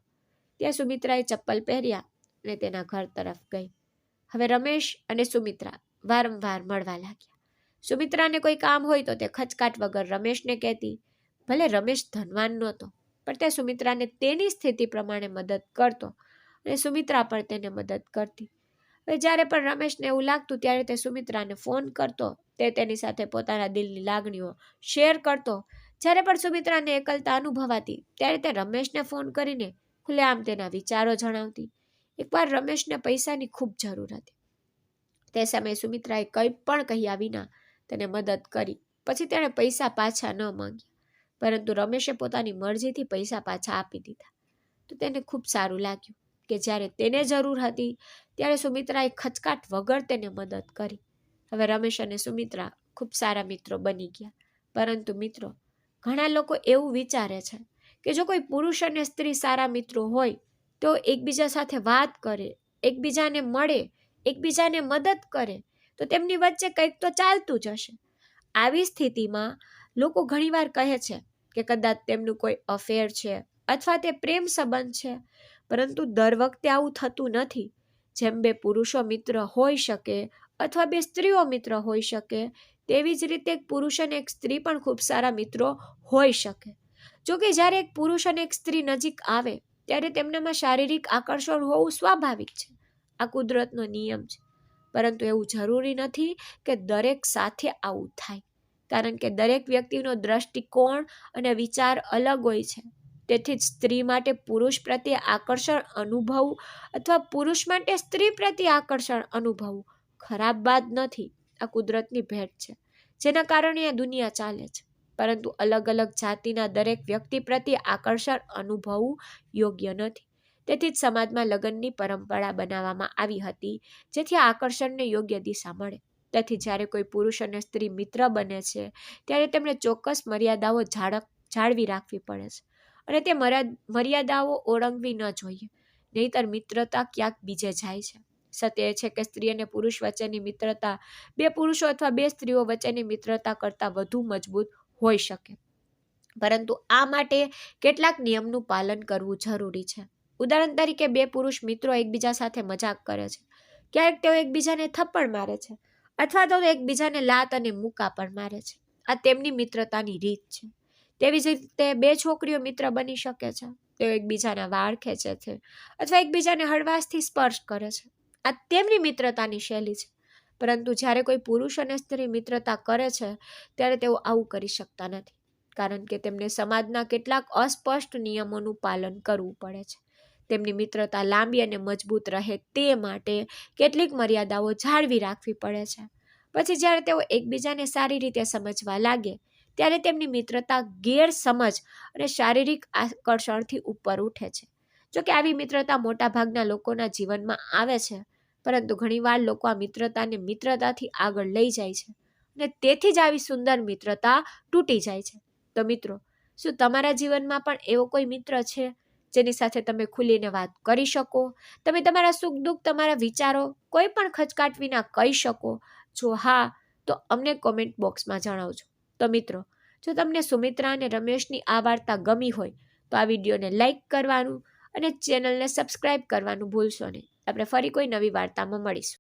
ત્યાં સુમિત્રાએ ચપ્પલ પહેર્યા અને તેના ઘર તરફ ગઈ. હવે રમેશ અને સુમિત્રા વારંવાર મળવા લાગ્યા. સુમિત્રાને કોઈ કામ હોય તો તે ખચકાટ વગર રમેશને કહેતી. ભલે રમેશ ધનવાન નહોતો, પણ તે સુમિત્રાને તેની સ્થિતિ પ્રમાણે મદદ કરતો અને સુમિત્રા પણ તેને મદદ કરતી. હવે જ્યારે પણ રમેશને એવું લાગતું ત્યારે તે સુમિત્રાને ફોન કરતો. તે તેની સાથે પોતાના દિલની લાગણીઓ શેર કરતો. જ્યારે પણ સુમિત્રાને એકલતા અનુભવાતી ત્યારે તે રમેશને ફોન કરીને ખુલ્લેઆમ તેના વિચારો જણાવતી. એકવાર રમેશને પૈસાની ખૂબ જરૂર હતી. તે સમયે સુમિત્રાએ કંઈ પણ કહ્યા વિના તેને મદદ કરી. પછી તેણે પૈસા પાછા ન માંગ્યા, પરંતુ રમેશે પોતાની મરજીથી પૈસા પાછા આપી દીધા. તો તેને ખૂબ સારું લાગ્યું કે જ્યારે તેને જરૂર હતી ત્યારે સુમિત્રાએ ખચકાટ વગર તેને મદદ કરી. હવે રમેશ અને સુમિત્રા ખૂબ સારા મિત્રો બની ગયા. પરંતુ મિત્રો, ઘણા લોકો એવું વિચારે છે કે જો કોઈ પુરુષ અને સ્ત્રી સારા મિત્રો હોય તો એકબીજા સાથે વાત કરે, એકબીજાને મળે, એકબીજાને મદદ કરે તો તેમની વચ્ચે કંઈક તો ચાલતું જ હશે. આવી સ્થિતિમાં લોકો ઘણીવાર કહે છે કે કદાચ તેમનું કોઈ અફેર છે અથવા તે પ્રેમ સંબંધ છે, પરંતુ દર વખતે આવું થતું નથી. જેમ બે પુરુષો મિત્ર હોઈ શકે અથવા બે સ્ત્રીઓ મિત્ર હોઈ શકે, તેવી જ રીતે એક પુરુષ અને એક સ્ત્રી પણ ખૂબ સારા મિત્રો હોઈ શકે. જોકે જ્યારે એક પુરુષ અને એક સ્ત્રી નજીક આવે ત્યારે તેમનામાં શારીરિક આકર્ષણ હોવું સ્વાભાવિક છે. આ કુદરતનો નિયમ છે. પરંતુ એવું જરૂરી નથી કે દરેક સાથે આવું થાય, કારણ કે દરેક વ્યક્તિનો દ્રષ્ટિકોણ અને વિચાર અલગ હોય છે. તેથી જ સ્ત્રી માટે પુરુષ પ્રત્યે આકર્ષણ અનુભવવું અથવા પુરુષ માટે સ્ત્રી પ્રત્યે આકર્ષણ અનુભવવું ખરાબ વાત નથી. આ કુદરતની ભેટ છે, જેના કારણે આ દુનિયા ચાલે છે. પરંતુ અલગ અલગ જાતિના દરેક વ્યક્તિ પ્રત્યે આકર્ષણ અનુભવવું યોગ્ય નથી. તેથી જ સમાજમાં લગ્નની પરંપરા બનાવવામાં આવી હતી, જેથી આકર્ષણને યોગ્ય દિશા મળે. તેથી જ્યારે કોઈ પુરુષ અને સ્ત્રી મિત્ર બને છે ત્યારે તેમણે ચોક્કસ મર્યાદાઓ જાળવી રાખવી પડે છે અને તે મર્યાદાઓ ઓળંગવી ન જોઈએ, નહીતર મિત્રતા ક્યાંક બીજે જાય છે. સત્ય એ છે કે સ્ત્રી અને પુરુષ વચ્ચેની મિત્રતા બે પુરુષો અથવા બે સ્ત્રીઓ વચ્ચેની મિત્રતા કરતાં વધુ મજબૂત હોઈ શકે, પરંતુ આ માટે કેટલાક નિયમનું પાલન કરવું જરૂરી છે. ઉદાહરણ તરીકે, બે પુરુષ મિત્રો એકબીજા સાથે મજાક કરે છે, ક્યારેક તેઓ એકબીજાને થપ્પડ મારે છે અથવા તો એકબીજાને લાત અને મુક્કા પણ મારે છે. આ તેમની મિત્રતાની રીત છે. તેવી જ રીતે બે છોકરીઓ મિત્ર બની શકે છે. તેઓ એકબીજાના વાળ ખેંચે છે અથવા એકબીજાને હળવાશથી સ્પર્શ કરે છે. આ તેમની મિત્રતાની શૈલી છે. પરંતુ જ્યારે કોઈ પુરુષ અને સ્ત્રી મિત્રતા કરે છે ત્યારે તેઓ આવું કરી શકતા નથી, કારણ કે તેમને સમાજના કેટલાક અસ્પષ્ટ નિયમોનું પાલન કરવું પડે છે. તેમની મિત્રતા લાંબી અને મજબૂત રહે તે માટે કેટલીક મર્યાદાઓ જાળવી રાખવી પડે છે. પછી જ્યારે તેઓ એકબીજાને સારી રીતે સમજવા લાગે ત્યારે તેમની મિત્રતા ગેરસમજ અને શારીરિક આકર્ષણથી ઉપર ઉઠે છે. જોકે આવી મિત્રતા મોટાભાગના લોકોના જીવનમાં આવે છે, પરંતુ ઘણીવાર લોકો આ મિત્રતાને મિત્રતાથી આગળ લઈ જાય છે અને તેથી જ આવી સુંદર મિત્રતા તૂટી જાય છે. તો મિત્રો, શું તમારા જીવનમાં પણ એવો કોઈ મિત્ર છે જેની સાથે તમે ખુલીને વાત કરી શકો, તમે તમારા સુખ દુઃખ, તમારા વિચારો કોઈ પણ ખચકાટ વિના કહી શકો? જો હા, તો અમને કોમેન્ટ બોક્સમાં જણાવજો. તો મિત્રો, જો તમને સુમિત્રા અને રમેશની આ વાર્તા ગમી હોય તો આ વિડીયોને લાઈક કરવાનું અને ચેનલને સબસ્ક્રાઈબ કરવાનું ભૂલશો નહીં. આપણે ફરી કોઈ નવી વાર્તામાં મળીશું.